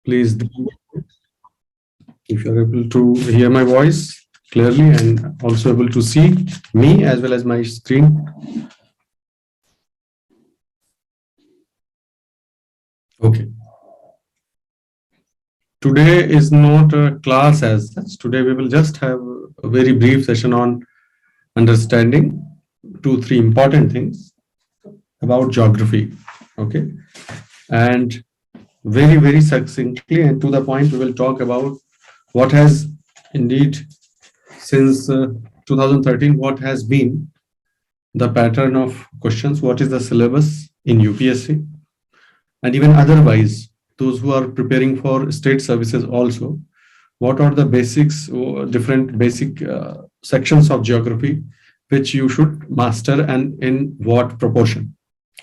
Please, if you're able to hear my voice clearly and also able to see me as well as my screen. Okay. Today is not a class as such. Today we will just have a very brief session on understanding 2-3 important things about geography. Okay. And very succinctly and to the point, we will talk about what has indeed since 2013, what has been the pattern of questions, what is the syllabus in UPSC, and even otherwise, those who are preparing for state services also, what are the basics, different basic sections of geography which you should master and in what proportion.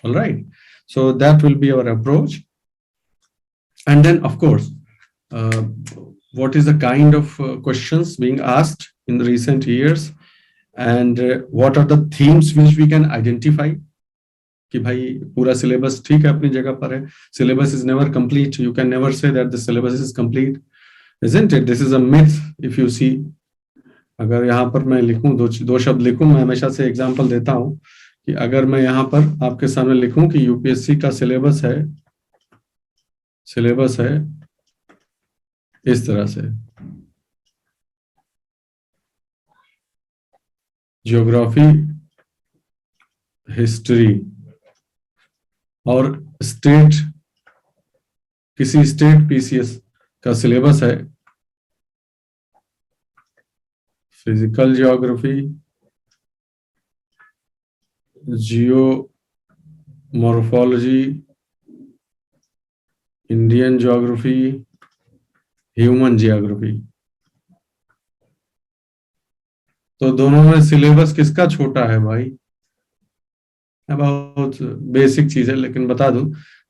All right. So that will be our approach. And then, of course, what is the kind of questions being asked in the recent years, and what are the themes which we can identify कि भाई पूरा syllabus ठीक है अपनी जगह पर है. Syllabus is never complete. You can never say that the syllabus is complete, isn't it? This is a myth. If you see, अगर यहाँ पर मैं लिखूं दो शब्द लिखूं, मैं हमेशा से एग्जांपल देता हूं कि अगर मैं यहाँ पर आपके सामने लिखूं कि यूपीएससी का सिलेबस है इस तरह से, ज्योग्राफी, हिस्ट्री और स्टेट, किसी स्टेट पीसीएस का सिलेबस है physical geography, geomorphology, Indian geography, human geography. तो दोनों में सिलेबस किसका छोटा है भाई? बहुत बेसिक चीज है, लेकिन बता दूं,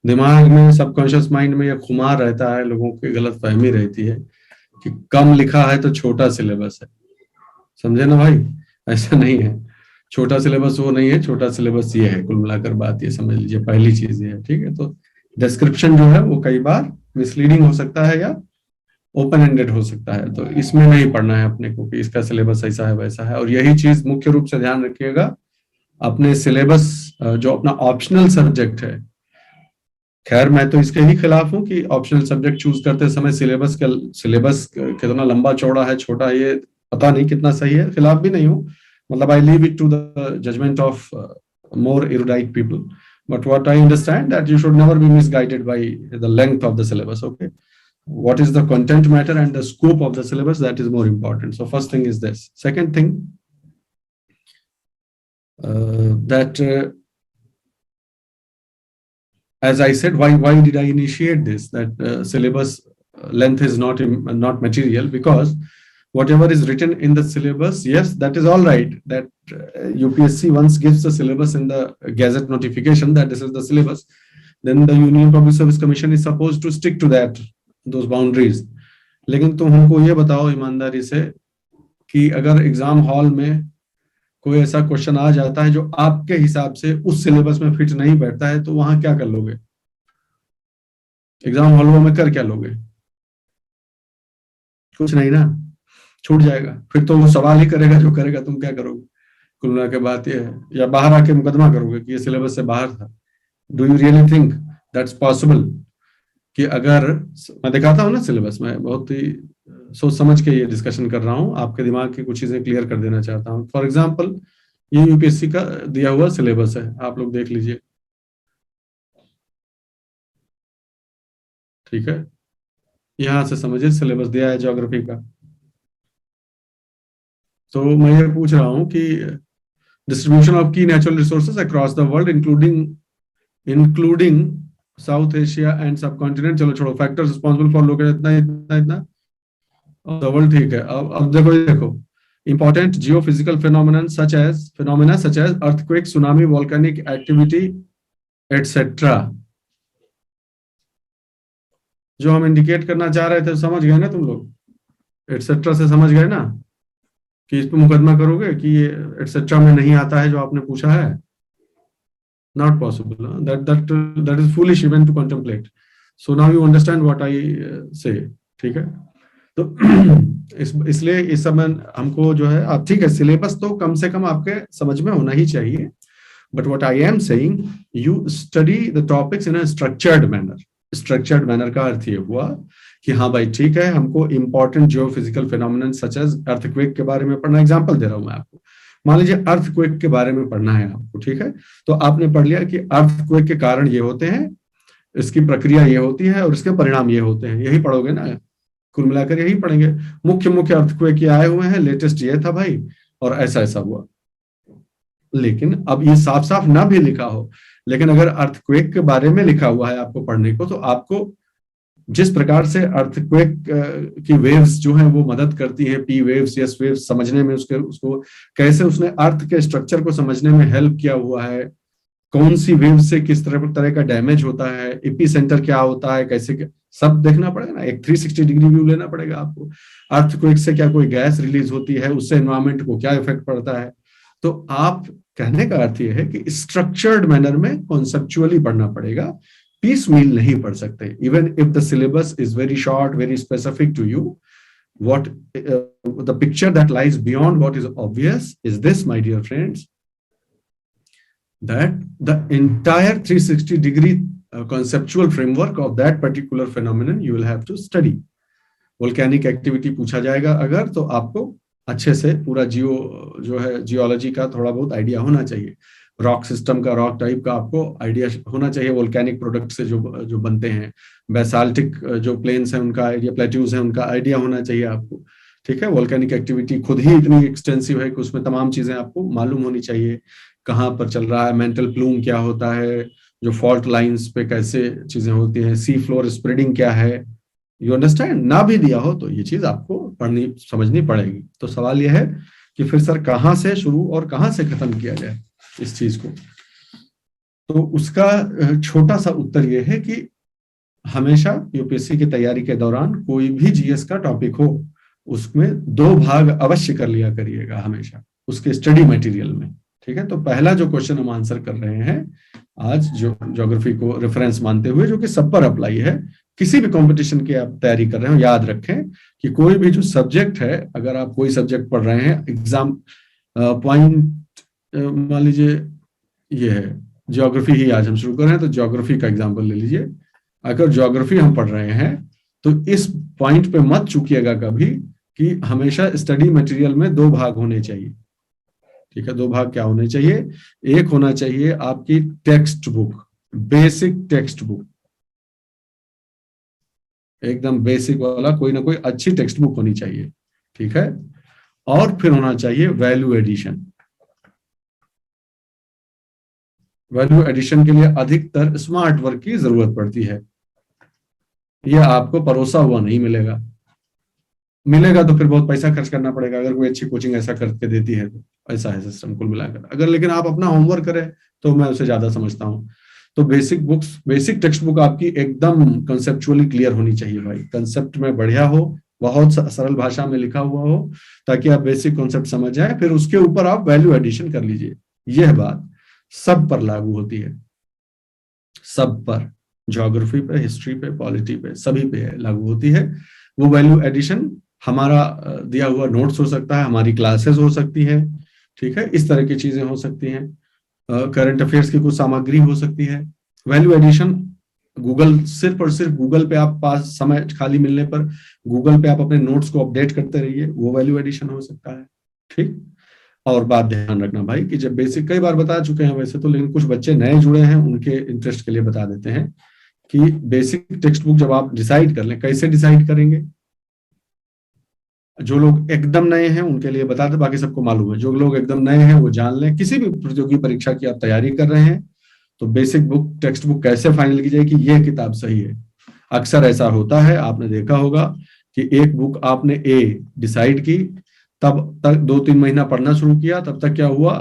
दिमाग में, सबकॉन्शियस माइंड में यह खुमार रहता है, लोगों की गलतफहमी रहती है कि कम लिखा है तो छोटा सिलेबस है. समझे ना भाई? ऐसा नहीं है. छोटा सिलेबस वो नहीं है, छोटा सिलेबस ये है. कुल मिलाकर बात ये समझ लीजिए, पहली चीज ये है. ठीक है. तो डिस्क्रिप्शन जो है वो कई बार मिसलीडिंग हो सकता है या ओपन एंडेड हो सकता है. तो इसमें नहीं पढ़ना है अपने को कि इसका सिलेबस ऐसा है वैसा है. और यही चीज मुख्य रूप से ध्यान रखिएगा, अपने सिलेबस जो अपना ऑप्शनल सब्जेक्ट है, खैर मैं तो इसके ही खिलाफ हूं कि ऑप्शनल सब्जेक्ट चूज करते समय सिलेबस कितना लंबा चौड़ा है, छोटा है, ये पता नहीं कितना सही है. खिलाफ भी नहीं हूं, मतलब I leave it to the judgement of more erudite people. But what I understand that you should never be misguided by the length of the syllabus. Okay, what is the content matter and the scope of the syllabus, that is more important. So first thing is this. Second thing, as I said, why did I initiate this? That syllabus length is not material, because whatever is written in the syllabus, yes, that is all right. That UPSC once gives the syllabus in the Gazette notification that this is the syllabus, then the Union Public Service Commission is supposed to stick to those boundaries. लेकिन तुम हमको ये बताओ ईमानदारी से कि अगर exam hall में कोई ऐसा क्वेश्चन आ जाता है जो आपके हिसाब से उस सिलेबस में फिट नहीं बैठता है, तो वहां क्या कर लोगे? एग्जाम हॉल में कर क्या लोगे? कुछ नहीं ना, छूट जाएगा. फिर तो वो सवाल ही करेगा जो करेगा, तुम क्या करोगे? कुल मिला के बात ये है. या बाहर आके मुकदमा करोगे कि ये सिलेबस से बाहर था. Do you really think that's possible? कि अगर मैं दिखाता हूँ ना सिलेबस, में बहुत ही सोच समझ के ये डिस्कशन कर रहा हूँ, आपके दिमाग की कुछ चीजें क्लियर कर देना चाहता हूँ. फॉर एग्जाम्पल, ये यूपीएससी का दिया हुआ सिलेबस है, आप लोग देख लीजिए. ठीक है, यहां से समझिए सिलेबस दिया है ज्योग्राफी का. तो मैं ये पूछ रहा हूं कि डिस्ट्रीब्यूशन ऑफ की natural resources across the world including South Asia and subcontinent. चलो छोड़ो, फैक्टर्स रिस्पॉन्सिबल फॉर लोकेशन, इतना द वर्ल्ड. ठीक है. अब देखो important geophysical phenomena such as earthquake, tsunami, volcanic activity etcetera. जो हम इंडिकेट करना चाह रहे थे, समझ गए ना तुम लोग? एटसेट्रा से समझ गए ना कि इस पर मुकदमा करोगे कि ये एटसेट्रा में नहीं आता है जो आपने पूछा है? Not possible. That is foolish even to contemplate. So now you understand what I से, ठीक है। तो इसलिए इस समय हमको जो है, आप ठीक है, सिलेबस तो कम से कम आपके समझ में होना ही चाहिए, but what I am saying, you study the topics in a structured manner. Structured manner का अर्थ ये हुआ कि हाँ भाई ठीक है, हमको important geophysical phenomenon such as earthquake के बारे में पढ़ना। एग्जांपल दे रहा हूं मैं आपको, मान लीजिए अर्थक्वेक के बारे में पढ़ना है आपको, ठीक है। तो आपने पढ़ लिया कि अर्थक्वेक के कारण ये होते हैं, इसकी प्रक्रिया ये होती है और इसके परिणाम ये होते हैं, यही पढ़ोगे ना, कुल मिलाकर यही पढ़ेंगे। मुख्य मुख्य अर्थक्वेक ये आए हुए हैं, लेटेस्ट ये था भाई, और ऐसा ऐसा हुआ। लेकिन अब ये साफ साफ ना भी लिखा हो, लेकिन अगर अर्थक्वेक के बारे में लिखा हुआ है आपको पढ़ने को, तो आपको जिस प्रकार से अर्थक्वेक की वेव्स जो है वो मदद करती है, पी वेव्स, एस वेव्स समझने में, उसको कैसे उसने अर्थ के स्ट्रक्चर को समझने में हेल्प किया हुआ है, कौन सी वेव से किस तरह का डैमेज होता है, एपी सेंटर क्या होता है, कैसे सब देखना पड़ेगा ना। एक 360 डिग्री व्यू लेना पड़ेगा आपको। अर्थक्वेक से क्या कोई गैस रिलीज होती है, उससे एनवायरमेंट को क्या इफेक्ट पड़ता है। तो आप कहने का अर्थ यह है कि स्ट्रक्चर्ड मैनर में कॉन्सेप्चुअली पढ़ना पड़ेगा, पीस मील नहीं पढ़ सकते। Even if the syllabus is very short, very specific to you, what the picture that lies beyond what is obvious is this, my dear friends, that the entire 360 degree conceptual framework of that particular phenomenon you will have to study. Volcanic activity पूछा जाएगा अगर, तो आपको अच्छे से पूरा जो है जियोलॉजी का थोड़ा बहुत आइडिया होना चाहिए, रॉक सिस्टम का, रॉक टाइप का आपको आइडिया होना चाहिए, वोल्केनिक प्रोडक्ट से जो बनते हैं, बेसाल्टिक जो प्लेन्स हैं उनका आइडिया, प्लेट्यूज हैं उनका आइडिया होना चाहिए आपको, ठीक है। वोल्केनिक एक्टिविटी खुद ही इतनी एक्सटेंसिव है कि उसमें तमाम चीजें आपको मालूम होनी चाहिए, कहाँ पर चल रहा है, मेंटल प्लूम क्या होता है, जो फॉल्ट लाइंस पे कैसे चीजें होती हैं, सी फ्लोर स्प्रेडिंग क्या है, यू अंडरस्टैंड। ना भी दिया हो तो ये चीज आपको पढ़नी समझनी पड़ेगी। तो सवाल यह है कि फिर सर कहाँ से शुरू और कहाँ से खत्म किया जाए इस चीज को। तो उसका छोटा सा उत्तर यह है कि हमेशा यूपीएससी की तैयारी के दौरान कोई भी जीएस का टॉपिक हो, उसमें 2 भाग अवश्य कर लिया करिएगा हमेशा उसके स्टडी मटेरियल में, ठीक है। तो पहला जो क्वेश्चन हम आंसर कर रहे हैं आज, जो ज्योग्राफी को रेफरेंस मानते हुए, जो कि सब पर अप्लाई है, किसी भी कंपटीशन की आप तैयारी कर रहे हो, याद रखें कि कोई भी जो सब्जेक्ट है, अगर आप कोई सब्जेक्ट पढ़ रहे हैं, एग्जाम पॉइंट मान लीजिए ये है ज्योग्राफी ही आज हम शुरू कर रहे हैं, तो ज्योग्राफी का एग्जाम्पल ले लीजिए। अगर ज्योग्राफी हम पढ़ रहे हैं तो इस पॉइंट पे मत चूकिएगा कभी कि हमेशा स्टडी मटेरियल में 2 भाग होने चाहिए, ठीक है। 2 भाग क्या होने चाहिए? एक होना चाहिए आपकी text book, basic text book, एकदम बेसिक वाला, कोई ना कोई अच्छी टेक्स्ट बुक होनी चाहिए, ठीक है। और फिर होना चाहिए वैल्यू एडिशन। वैल्यू एडिशन के लिए अधिकतर स्मार्ट वर्क की जरूरत पड़ती है, यह आपको परोसा हुआ नहीं मिलेगा। मिलेगा तो फिर बहुत पैसा खर्च करना पड़ेगा, अगर कोई अच्छी कोचिंग ऐसा करके देती है तो। ऐसा है सिस्टम कुल मिलाकर। अगर लेकिन आप अपना होमवर्क करें तो मैं उसे ज्यादा समझता हूँ। तो basic books, basic text book आपकी एकदम कंसेप्चुअली क्लियर होनी चाहिए भाई, कंसेप्ट में बढ़िया हो, बहुत सरल भाषा में लिखा हुआ हो, ताकि आप बेसिक कॉन्सेप्ट समझ जाए, फिर उसके ऊपर आप वैल्यू एडिशन कर लीजिए। यह बात सब पर लागू होती है, सब पर, ज्योग्राफी पे, हिस्ट्री पे, पॉलिटी पे, सभी पे लागू होती है। वो वैल्यू एडिशन हमारा दिया हुआ नोट्स हो सकता है, हमारी क्लासेस हो सकती है, ठीक है, इस तरह की चीजें हो सकती हैं, करंट अफेयर्स की कुछ सामग्री हो सकती है। वैल्यू एडिशन गूगल, सिर्फ और सिर्फ गूगल पे आप पास समय खाली मिलने पर गूगल पे आप अपने नोट्स को अपडेट करते रहिए, वो वैल्यू एडिशन हो सकता है, ठीक। और बात ध्यान रखना भाई कि जब बेसिक, कई बार बता चुके हैं वैसे तो, लेकिन कुछ बच्चे नए जुड़े हैं, उनके इंटरेस्ट के लिए बता देते हैं कि बेसिक टेक्स्ट बुक जब आप डिसाइड कर लें, कैसे डिसाइड करेंगे, जो लोग एकदम नए हैं उनके लिए बता दें, बाकी सबको मालूम है। जो लोग एकदम नए हैं वो जान लें, किसी भी प्रतियोगी परीक्षा की आप तैयारी कर रहे हैं तो बेसिक बुक, टेक्स्ट बुक कैसे फाइनल की जाए कि यह किताब सही है। अक्सर ऐसा होता है, आपने देखा होगा कि एक बुक आपने ए डिसाइड की, तब तक 2-3 महीना पढ़ना शुरू किया, तब तक क्या हुआ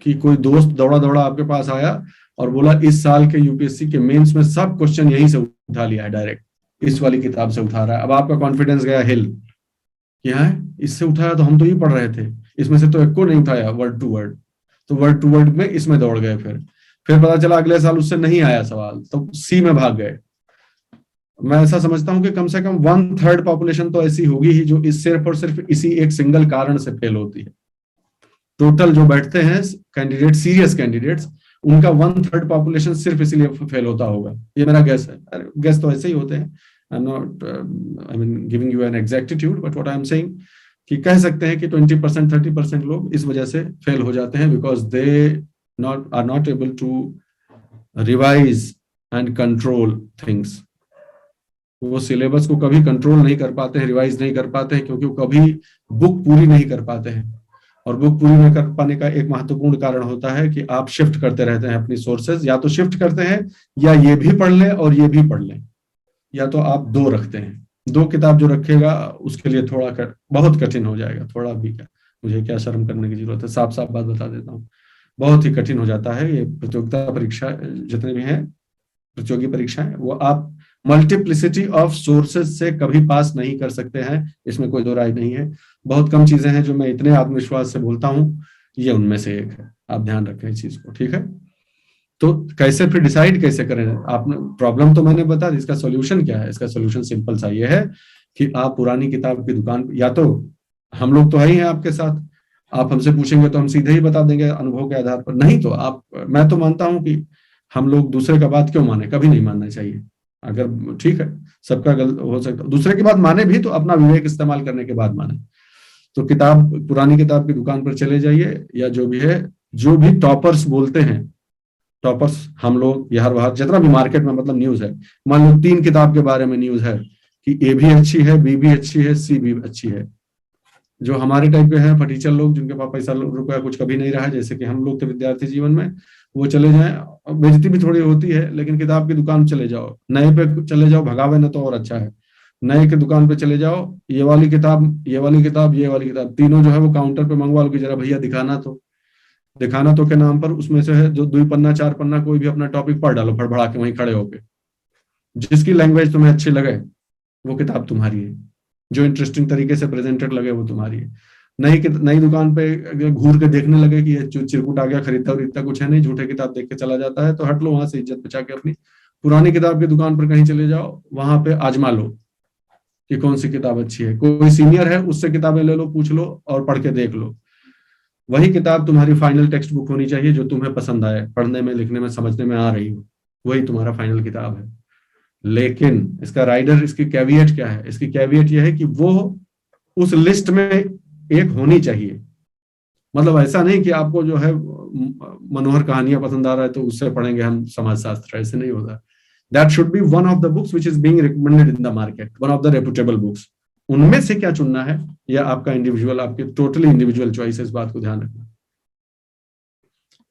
कि कोई दोस्त दौड़ा दौड़ा आपके पास आया और बोला इस साल के यूपीएससी के मेंस में सब क्वेश्चन यहीं से उठा लिया है, डायरेक्ट इस वाली किताब से उठा रहा है। अब आपका कॉन्फिडेंस गया हिल, क्या है इससे उठाया, तो हम तो ये पढ़ रहे थे, इसमें से तो एक को नहीं उठाया वर्ड टू वर्ड, तो वर्ड टू वर्ड में इसमें दौड़ गए। फिर पता चला अगले साल उससे नहीं आया सवाल, तो सी में भाग गए। मैं ऐसा समझता हूं कि कम से कम 1/3 पॉपुलेशन तो ऐसी होगी ही जो इस सिर्फ और सिर्फ इसी एक सिंगल कारण से फेल होती है। टोटल जो बैठते हैं कैंडिडेट, सीरियस कैंडिडेट्स, उनका 1/3 पॉपुलेशन सिर्फ इसीलिए फेल होता होगा, ये मेरा गैस है। गैस तो ऐसे ही होते हैं, I am not I mean giving you an exactitude, but what I am saying कि कह सकते हैं कि 20% 30% लोग इस वजह से फेल हो जाते हैं, because they not are not able to revise and control things. वो सिलेबस को कभी कंट्रोल नहीं कर पाते हैं, रिवाइज नहीं कर पाते हैं, क्योंकि वो कभी बुक पूरी नहीं कर पाते हैं। और बुक पूरी नहीं कर पाने का एक महत्वपूर्ण कारण होता है कि आप शिफ्ट करते रहते हैं अपनी सोर्सेज, या तो शिफ्ट करते हैं या ये भी पढ़ लें और ये भी पढ़ लें, या तो आप दो रखते हैं। दो किताब जो रखेगा उसके लिए थोड़ा बहुत कठिन हो जाएगा। थोड़ा भी क्या, मुझे क्या शर्म करने की जरूरत है, साफ साफ बात बता देता हूँ, बहुत ही कठिन हो जाता है। ये प्रतियोगिता परीक्षा जितने भी हैं, प्रतियोगी परीक्षाएं, वो आप मल्टीप्लिसिटी ऑफ सोर्सेज से कभी पास नहीं कर सकते हैं, इसमें कोई दो राय नहीं है। बहुत कम चीजें हैं जो मैं इतने आत्मविश्वास से बोलता हूँ, ये उनमें से एक है। आप ध्यान रखें इस चीज को, ठीक है। तो कैसे फिर डिसाइड कैसे करें? आपने प्रॉब्लम तो मैंने बता दी, इसका सोल्यूशन क्या है? इसका सोल्यूशन सिंपल सा ये है कि आप पुरानी किताब की दुकान, या तो हम लोग तो है ही हैं आपके साथ, आप हमसे पूछेंगे तो हम सीधे ही बता देंगे अनुभव के आधार पर, नहीं तो आप, मैं तो मानता हूं कि हम लोग दूसरे का बात क्यों माने, कभी नहीं मानना चाहिए। अगर ठीक है, सबका गलत हो सकता, दूसरे की बात माने भी तो अपना विवेक इस्तेमाल करने के बाद माने। तो किताब, पुरानी किताब की दुकान पर चले जाइए, या जो भी है, जो भी टॉपर्स बोलते हैं, टॉपर्स हम लोग या हर बार जितना भी मार्केट में मतलब न्यूज है, मान लो 3 किताब के बारे में न्यूज है कि ए भी अच्छी है, बी भी अच्छी है, सी भी अच्छी है। जो हमारे टाइप के हैं फटीचर लोग, जिनके पास पैसा रुपया कुछ कभी नहीं रहा है, जैसे कि हम लोग थे विद्यार्थी जीवन में, वो चले जाएं, बेइज्जती भी थोड़ी होती है, लेकिन किताब की दुकान चले जाओ, नए पे चले जाओ, भगावे ना तो और अच्छा है। नए की दुकान पे चले जाओ, ये वाली किताब, ये वाली किताब, ये वाली किताब, तीनों जो है वो काउंटर पे मंगवा लो कि जरा भैया दिखाना तो के नाम पर उसमें से है जो 2 पन्ना 4 पन्ना कोई भी अपना टॉपिक पढ़ डालो फड़फड़ा के वहीं खड़े होके। जिसकी लैंग्वेज तुम्हें अच्छी लगे वो किताब तुम्हारी है, जो इंटरेस्टिंग तरीके से प्रेजेंटेड लगे वो तुम्हारी है। नई दुकान पे घूर के देखने लगे कि ये चिरकुट आ गया, खरीदता खरीदता कुछ है नहीं, झूठे किताब देख के चला जाता है, तो हट लो वहां से, इज्जत बचा के अपनी पुरानी किताब की दुकान पर कहीं चले जाओ, वहां पे आजमा लो कि कौन सी किताब अच्छी है। कोई सीनियर है उससे किताबें ले लो, पूछ लो और पढ़ के देख लो। वही किताब तुम्हारी फाइनल टेक्स्ट बुक होनी चाहिए, जो तुम्हें पसंद आए, पढ़ने में, लिखने में, समझने में आ रही हो, वही तुम्हारा फाइनल किताब है। लेकिन इसका राइडर, इसकी कैवियट क्या है? इसकी कैवियट यह है कि वो उस लिस्ट में एक होनी चाहिए। मतलब ऐसा नहीं कि आपको जो है मनोहर कहानियां पसंद आ रहा है तो उससे पढ़ेंगे हम समाजशास्त्र, ऐसे नहीं होता। That should be one of the books which is being recommended in the market, one of the reputable books. उनमें से क्या चुनना है या आपका इंडिविजुअल, आपकी टोटली इंडिविजुअल चॉइस है, इस बात को ध्यान रखना।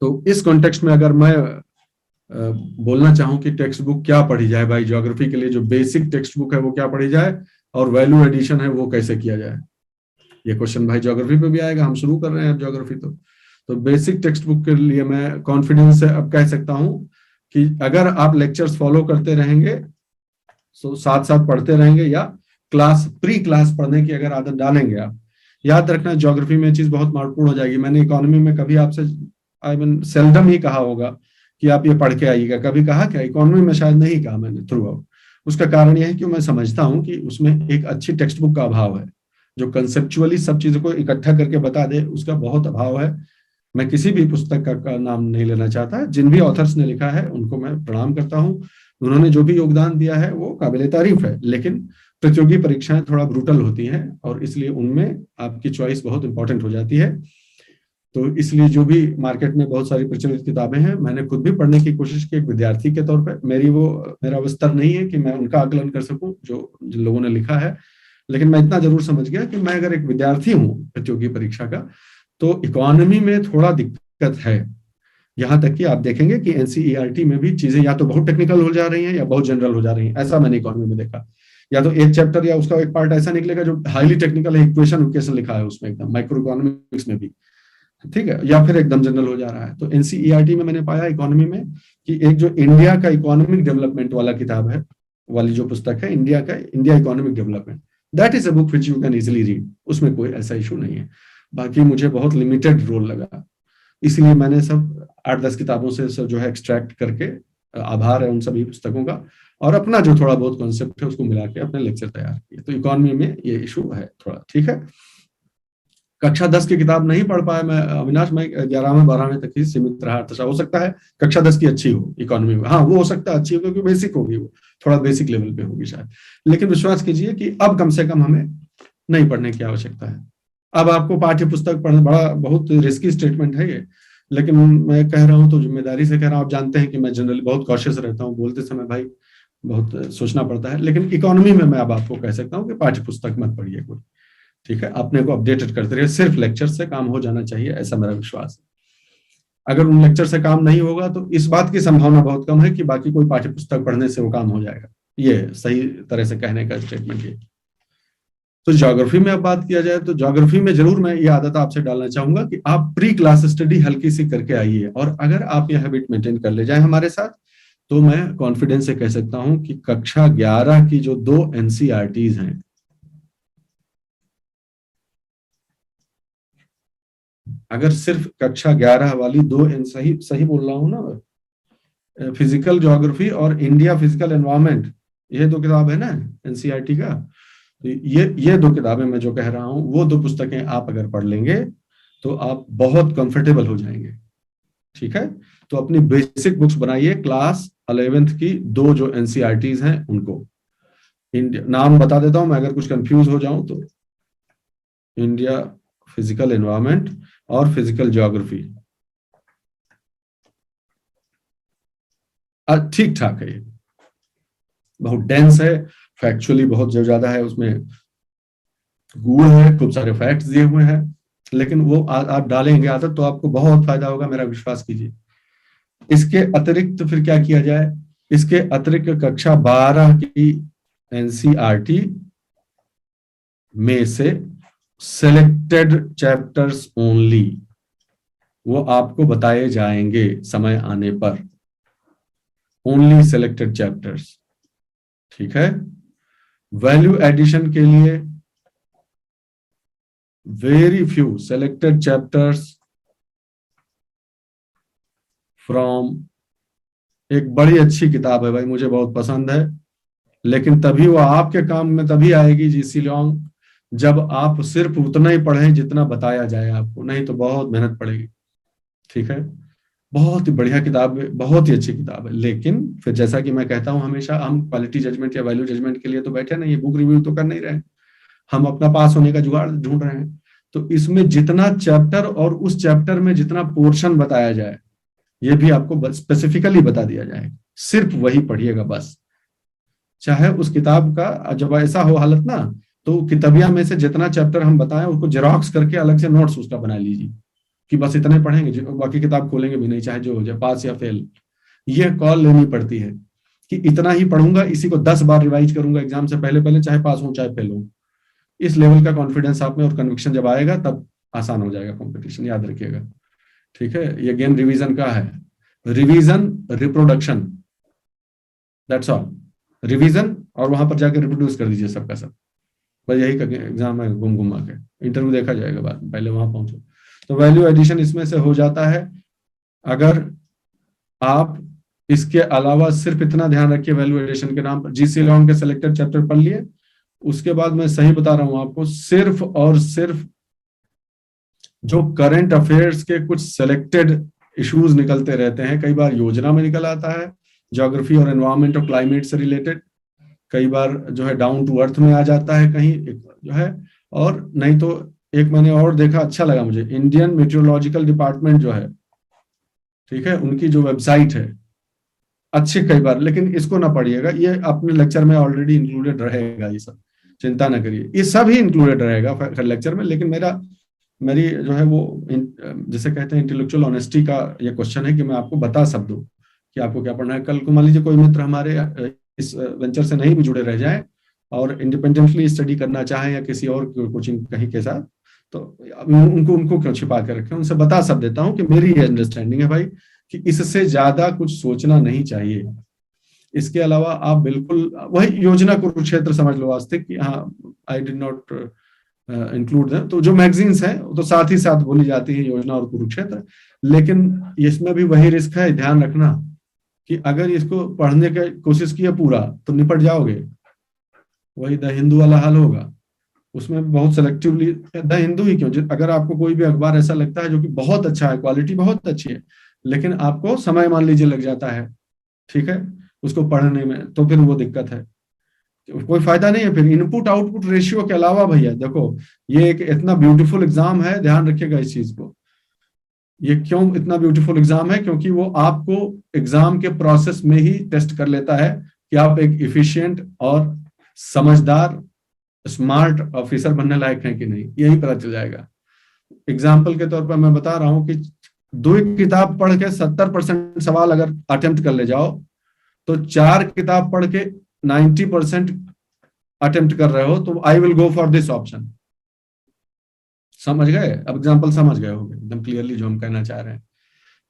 तो इस कॉन्टेक्स्ट में अगर मैं बोलना चाहूं कि टेक्स्ट बुक क्या पढ़ी जाए भाई, ज्योग्राफी के लिए जो बेसिक टेक्स्ट बुक है वो क्या पढ़ी जाए, और वैल्यू एडिशन है वो कैसे किया जाए, ये क्वेश्चन भाई ज्योग्राफी पे भी आएगा। हम शुरू कर रहे हैं ज्योग्राफी, तो बेसिक टेक्स्ट बुक के लिए मैं कॉन्फिडेंस से अब कह सकता हूं कि अगर आप लेक्चर्स फॉलो करते रहेंगे, तो साथ साथ पढ़ते रहेंगे, या प्री क्लास पढ़ने की अगर आदत डालेंगे आप, याद रखना ज्योग्राफी में चीज बहुत महत्वपूर्ण हो जाएगी। मैंने इकोनॉमी में कभी आपसे आई मीन सेल्डम ही कहा होगा कि आप ये पढ़ के आइएगा, कभी कहा क्या? इकोनॉमी में शायद नहीं कहा मैंने थ्रू आउट। उसका कारण यह है कि मैं समझता हूं कि उसमें एक अच्छी टेक्स्ट बुक का अभाव है, जो कंसेप्चुअली सब चीजों को इकट्ठा करके बता दे, उसका बहुत अभाव है। मैं किसी भी पुस्तक का नाम नहीं लेना चाहता, जिन भी ऑथर्स ने लिखा है उनको मैं प्रणाम करता हूँ, उन्होंने जो भी योगदान दिया है वो काबिले तारीफ है। लेकिन प्रतियोगी परीक्षाएं थोड़ा ब्रूटल होती हैं और इसलिए उनमें आपकी चॉइस बहुत इंपॉर्टेंट हो जाती है। तो इसलिए जो भी मार्केट में बहुत सारी प्रचलित किताबें हैं, मैंने खुद भी पढ़ने की कोशिश की एक विद्यार्थी के तौर पर। मेरा वो स्तर नहीं है कि मैं उनका आकलन कर सकूं जो जिन लोगों ने लिखा है, लेकिन मैं इतना जरूर समझ गया कि मैं अगर एक विद्यार्थी हूं प्रतियोगी परीक्षा का, तो इकोनॉमी में थोड़ा दिक्कत है। यहां तक कि आप देखेंगे कि एनसीईआरटी में भी चीजें या तो बहुत टेक्निकल हो जा रही हैं या बहुत जनरल हो जा रही हैं, ऐसा मैंने इकोनॉमी में देखा। या तो एक चैप्टर या उसका एक पार्ट ऐसा निकलेगा जो हाईली टेक्निकल है, इक्वेशन लिखा है उसमें एकदम, माइक्रो इकोनॉमिक्स में भी, ठीक है, या फिर एकदम जनरल हो जा रहा है। तो एनसीईआरटी में मैंने पाया इकोनॉमी में कि एक जो इंडिया का इकोनॉमिक डेवलपमेंट वाला किताब है, वाली जो पुस्तक है, India economic development, that is a book which you can easily read, उसमें कोई ऐसा इशू नहीं है। बाकी मुझे बहुत लिमिटेड रोल लगा, इसलिए मैंने सब 8-10 किताबों से सब जो है एक्सट्रैक्ट करके आभार है उन सभी पुस्तकों का, और अपना जो थोड़ा बहुत कॉन्सेप्ट है उसको मिला के अपने लेक्चर तैयार किए। तो इकोनॉमी में ये इशू है थोड़ा, ठीक है। कक्षा 10 की किताब नहीं पढ़ पाया मैं अविनाश, मैं 11वें 12वें तक ही सीमित रहा। अच्छा, हो सकता है कक्षा 10 की अच्छी हो इकोनॉमी में, हाँ वो हो सकता है अच्छी हो, क्योंकि बेसिक होगी, वो थोड़ा बेसिक लेवल पे होगी शायद। लेकिन विश्वास कीजिए कि अब कम से कम हमें नहीं पढ़ने की आवश्यकता है। अब आपको पाठ्य पुस्तक पढ़ना बड़ा बहुत रिस्की स्टेटमेंट है ये, लेकिन मैं कह रहा हूँ तो जिम्मेदारी से कह रहा हूँ। आप जानते हैं कि मैं जनरली बहुत कॉशियस रहता हूँ बोलते समय, भाई बहुत सोचना पड़ता है। लेकिन इकोनॉमी में मैं अब आपको कह सकता हूँ कि पाठ्य पुस्तक मत पढ़िए कोई, ठीक है। अपने को अपडेटेड करते रहिए, सिर्फ लेक्चर से काम हो जाना चाहिए, ऐसा मेरा विश्वास है। अगर उन लेक्चर से काम नहीं होगा तो इस बात की संभावना बहुत कम है कि बाकी कोई पाठ्य पुस्तक पढ़ने से वो काम हो जाएगा। ये सही तरह से कहने का स्टेटमेंट ये। तो ज्योग्राफी में अब बात किया जाए तो ज्योग्राफी में जरूर मैं ये आदत आपसे डालना चाहूंगा कि आप प्री क्लास स्टडी हल्की सी करके आइए, और अगर आप ये हैबिट मेंटेन कर ले जाए हमारे साथ, तो मैं कॉन्फिडेंस से कह सकता हूं कि कक्षा 11 की जो 2 एनसीईआरटीज हैं, अगर सिर्फ कक्षा 11 वाली सही सही बोल रहा हूं ना, फिजिकल ज्योग्राफी और इंडिया फिजिकल एनवायरनमेंट, ये 2 किताब है ना एनसीईआरटी का, तो ये 2 किताबें मैं जो कह रहा हूं, वो 2 पुस्तकें आप अगर पढ़ लेंगे तो आप बहुत कंफर्टेबल हो जाएंगे, ठीक है। तो अपनी बेसिक बुक्स बनाइए, क्लास 11th की 2 जो एनसीईआरटीज हैं उनको। नाम बता देता हूं मैं, अगर कुछ कंफ्यूज हो जाऊं तो। इंडिया फिजिकल एनवायरनमेंट और फिजिकल ज्योग्राफी, ठीक ठाक है ये, बहुत डेंस है, फैक्चुअली बहुत ज्यादा है, उसमें गुण है, खूब सारे फैक्ट्स दिए हुए हैं, लेकिन वो आप डालेंगे आदत तो आपको बहुत फायदा होगा, मेरा विश्वास कीजिए। इसके अतिरिक्त फिर क्या किया जाए, इसके अतिरिक्त कक्षा 12 की एनसीईआरटी में से सिलेक्टेड चैप्टर्स ओनली वो आपको बताए जाएंगे समय आने पर, ओनली सिलेक्टेड चैप्टर्स, ठीक है। वैल्यू एडिशन के लिए very few selected chapters from, एक बड़ी अच्छी किताब है भाई, मुझे बहुत पसंद है, लेकिन तभी वो आपके काम में तभी आएगी जीसी लॉन्ग, जब आप सिर्फ उतना ही पढ़ें जितना बताया जाए आपको, नहीं तो बहुत मेहनत पड़ेगी, ठीक है। बहुत ही बढ़िया किताब है, बहुत ही अच्छी किताब है, लेकिन फिर जैसा कि मैं कहता हूं हमेशा, हम क्वालिटी जजमेंट या वैल्यू जजमेंट के लिए तो बैठे नहीं है, बुक रिव्यू तो कर नहीं रहे, हम अपना पास होने का जुगाड़ ढूंढ रहे हैं। तो इसमें जितना चैप्टर और उस चैप्टर में जितना पोर्शन बताया जाए, ये भी आपको स्पेसिफिकली बता दिया जाएगा, सिर्फ वही पढ़िएगा बस। चाहे उस किताब का जब ऐसा हो हालत ना, तो किताबिया में से जितना चैप्टर हम बताएं उसको जेरोक्स करके अलग से नोट्स उसका बना लीजिए कि बस इतने पढ़ेंगे, बाकी किताब खोलेंगे भी नहीं, चाहे जो हो जाए, पास या फेल। ये कॉल लेनी पड़ती है कि इतना ही पढ़ूंगा, इसी को 10 बार रिवाइज करूंगा एग्जाम से पहले पहले, चाहे पास हो चाहे फेल हो। इस लेवल का कॉन्फिडेंस आप में और कन्विक्शन जब आएगा तब आसान हो जाएगा कंपटीशन, याद रखिएगा, ठीक है। ये गेम रिवीजन का है, revision reproduction, that's all. Revision और वहां पर जाकर रिप्रोड्यूस कर दीजिए सबका सब, बस यही एग्जाम है, घूम घुमा के इंटरव्यू देखा जाएगा बाद में, पहले वहां पहुंचो। तो वैल्यू एडिशन इसमें से हो जाता है। अगर आप इसके अलावा सिर्फ इतना ध्यान रखिए वैल्यू एडिशन के नाम पर, जीसी लॉन्ग के सिलेक्टेड चैप्टर पढ़ लिए, उसके बाद मैं सही बता रहा हूं आपको, सिर्फ और सिर्फ जो करंट अफेयर्स के कुछ सिलेक्टेड इश्यूज निकलते रहते हैं, कई बार योजना में निकल आता है, ज्योग्राफी और एनवायरमेंट और क्लाइमेट से रिलेटेड, कई बार जो है डाउन टू अर्थ में आ जाता है कहीं जो है, और नहीं तो एक मैंने और देखा, अच्छा लगा मुझे, इंडियन मेट्रोलॉजिकल डिपार्टमेंट जो है, ठीक है, उनकी जो वेबसाइट है, अच्छे कई बार, लेकिन इसको ना पढ़िएगा, ये अपने लेक्चर में ऑलरेडी इंक्लूडेड रहेगा, ये सब चिंता ना करिए, ये सब ही इंक्लूडेड रहेगा लेक्चर में। लेकिन मेरी जो है वो जैसे कहते हैं इंटेलेक्चुअल ऑनेस्टी का ये क्वेश्चन है कि मैं आपको बता सब दूं कि आपको क्या पढ़ना है। कल को मान लीजिए कोई मित्र हमारे इस वेंचर से नहीं भी जुड़े रह जाए और इंडिपेंडेंटली स्टडी करना चाहे या किसी और कोचिंग कहीं के साथ, तो उनको क्यों छिपा के रखें, उनसे बता सब देता हूं कि मेरी ये अंडरस्टैंडिंग है भाई कि इससे ज्यादा कुछ सोचना नहीं चाहिए। इसके अलावा आप बिल्कुल वही योजना कुरुक्षेत्र समझ लो वास्ते कि हाँ, I did not include them, तो जो मैगजीन्स हैं तो साथ ही साथ बोली जाती है योजना और कुरुक्षेत्र, लेकिन इसमें भी वही रिस्क है, ध्यान रखना कि अगर इसको पढ़ने की कोशिश किया पूरा तो निपट जाओगे। वही द हिंदू वाला हाल होगा, उसमें बहुत सेलेक्टिवली, द हिंदू ही क्यों, अगर आपको कोई भी अखबार ऐसा लगता है जो कि बहुत अच्छा है, क्वालिटी बहुत अच्छी है, लेकिन आपको समय मान लीजिए लग जाता है, ठीक है, उसको पढ़ने में, तो फिर वो दिक्कत है, कोई फायदा नहीं है। फिर इनपुट आउटपुट रेशियो के अलावा भैया देखो, ये एक इतना ब्यूटीफुल एग्जाम है, ध्यान रखिएगा इस चीज को। ये क्यों इतना ब्यूटीफुल एग्जाम है? क्योंकि वो आपको एग्जाम के प्रोसेस में ही टेस्ट कर लेता है कि आप एक इफिशिएंट और समझदार स्मार्ट ऑफिसर बनने लायक हैं कि नहीं, यही पता चल जाएगा। एग्जाम्पल के तौर पर मैं बता रहा हूं कि दो किताब पढ़ के 70% सवाल अगर अटेम्प्ट कर ले जाओ, तो 4 किताब पढ़ के 90% अटेम्प्ट कर रहे हो, तो I will go for this option. समझ गए? अब एग्जाम्पल समझ गए होंगे एकदम क्लियरली जो हम कहना चाह रहे हैं,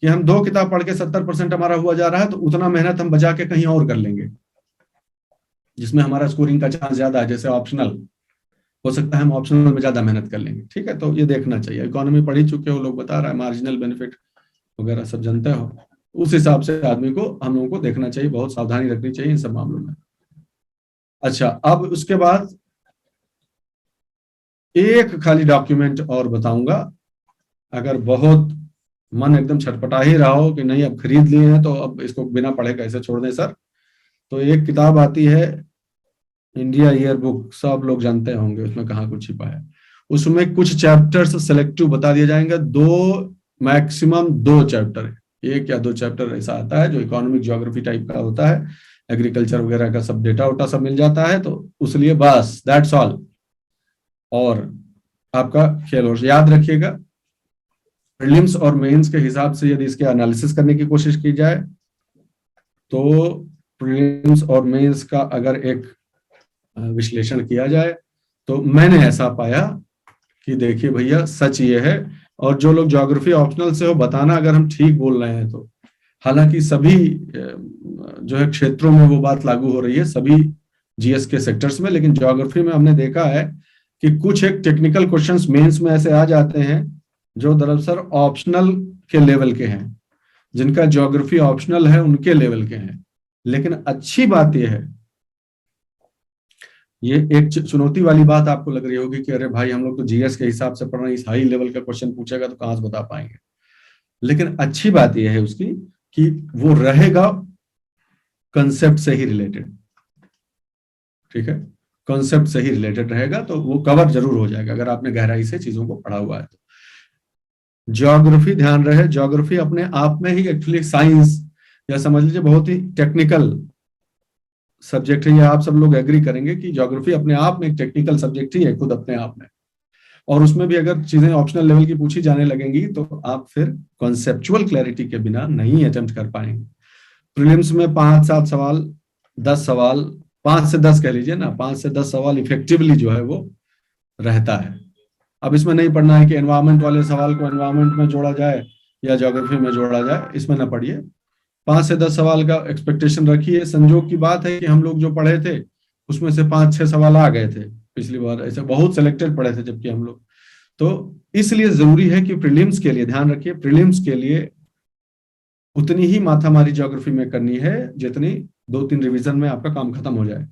कि हम 2 किताब पढ़ के 70% हमारा हुआ जा रहा है, तो उतना मेहनत हम बचा के कहीं और कर लेंगे जिसमें हमारा स्कोरिंग का चांस ज्यादा है। जैसे ऑप्शनल हो सकता है हम ऑप्शनल में ज्यादा मेहनत कर लेंगे, ठीक है, तो ये देखना चाहिए। इकोनॉमी पढ़ ही चुके हो लोग, बता रहा है मार्जिनल बेनिफिट वगैरह सब जानते हो, उस हिसाब से आदमी को, हम लोगों को देखना चाहिए, बहुत सावधानी रखनी चाहिए इन सब मामलों में। अच्छा, अब उसके बाद एक खाली डॉक्यूमेंट और बताऊंगा, अगर बहुत मन एकदम छटपटा ही रहा हो कि नहीं अब खरीद लिए हैं तो अब इसको बिना पढ़े कैसे छोड़ दें सर, तो एक किताब आती है इंडिया ईयर बुक, सब लोग जानते होंगे उसमें कहाँ कुछ छिपा है। उसमें कुछ चैप्टर्स सेलेक्टिव बता दिए जाएंगे, मैक्सिमम दो चैप्टर, 1 या 2 चैप्टर ऐसा आता है जो इकोनॉमिक ज्योग्राफी टाइप का होता है, एग्रीकल्चर वगैरह का सब डेटा वोटा सब मिल जाता है, तो उसलिए बस दैट्स ऑल। और आपका खेल, और याद रखिएगा प्रीलिम्स और मेंस के हिसाब से यदि इसके एनालिसिस करने की कोशिश की जाए, तो प्रीलिम्स और मेंस का अगर एक विश्लेषण किया जाए, तो मैंने ऐसा पाया कि देखिए भैया सच ये है, और जो लोग ज्योग्राफी ऑप्शनल से हो बताना अगर हम ठीक बोल रहे हैं तो, हालांकि सभी जो है क्षेत्रों में वो बात लागू हो रही है, सभी जीएस के सेक्टर्स में, लेकिन ज्योग्राफी में हमने देखा है कि कुछ एक टेक्निकल क्वेश्चंस मेंस में ऐसे आ जाते हैं जो दरअसल ऑप्शनल के लेवल के हैं, जिनका ज्योग्राफी ऑप्शनल है उनके लेवल के हैं। लेकिन अच्छी बात यह है, ये एक चुनौती वाली बात आपको लग रही होगी कि अरे भाई हम लोग तो जीएस के हिसाब से पढ़ रहे हैं, इस हाई लेवल का क्वेश्चन पूछेगा तो कहां से बता पाएंगे। लेकिन अच्छी बात यह है उसकी कि वो रहेगा कंसेप्ट से ही रिलेटेड, ठीक है, कॉन्सेप्ट से ही रिलेटेड रहेगा, तो वो कवर जरूर हो जाएगा अगर आपने गहराई से चीजों को पढ़ा हुआ है तो। ज्योग्राफी, ध्यान रहे, ज्योग्राफी अपने आप में ही एक्चुअली साइंस, या समझ लीजिए बहुत ही टेक्निकल सब्जेक्ट है। ये आप सब लोग एग्री करेंगे कि ज्योग्राफी अपने आप में एक टेक्निकल सब्जेक्ट ही है खुद अपने आप में, और उसमें भी अगर चीजें ऑप्शनल लेवल की पूछी जाने लगेंगी तो आप फिर कॉन्सेप्चुअल क्लैरिटी के बिना नहीं अटेम्प्ट कर पाएंगे। प्रीलिम्स में 5-7 सवाल, 10 सवाल, 5 से 10 कह लीजिए ना, 5 से 10 सवाल इफेक्टिवली जो है वो रहता है। अब इसमें नहीं पढ़ना है कि एनवायरमेंट वाले सवाल को एनवायरमेंट में जोड़ा जाए या ज्योग्राफी में जोड़ा जाए, इसमें ना पढ़िए। 5 से 10 सवाल का एक्सपेक्टेशन रखिए। संजोग की बात है कि हम लोग जो पढ़े थे उसमें से 5-6 सवाल आ गए थे पिछली बार, ऐसे बहुत सिलेक्टेड पढ़े थे जबकि हम लोग, तो इसलिए जरूरी है कि प्रीलिम्स के लिए ध्यान रखिए, प्रीलिम्स के लिए उतनी ही माथामारी ज्योग्राफी में करनी है जितनी 2-3 रिवीजन में आपका काम खत्म हो जाए,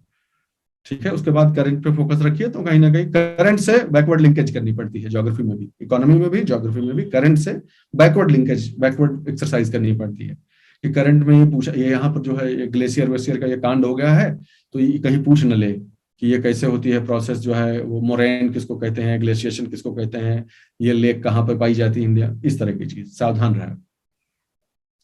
ठीक है। उसके बाद करंट पे फोकस रखिए, तो कहीं ना कहीं करंट से बैकवर्ड लिंकेज करनी पड़ती है ज्योग्राफी में भी, इकोनॉमी में भी, ज्योग्राफी में भी करंट से बैकवर्ड लिंकेज, बैकवर्ड एक्सरसाइज करनी पड़ती है कि करंट में ये पूछा, ये यहाँ पर जो है ये ग्लेशियर वेशियर का ये कांड हो गया है, तो ये कहीं पूछ न ले कि ये कैसे होती है प्रोसेस जो है, वो मोरेन किसको कहते हैं, ग्लेशिएशन किसको कहते हैं, ये लेक कहाँ पर पाई जाती है इंडिया, इस तरह की चीज, सावधान रहे।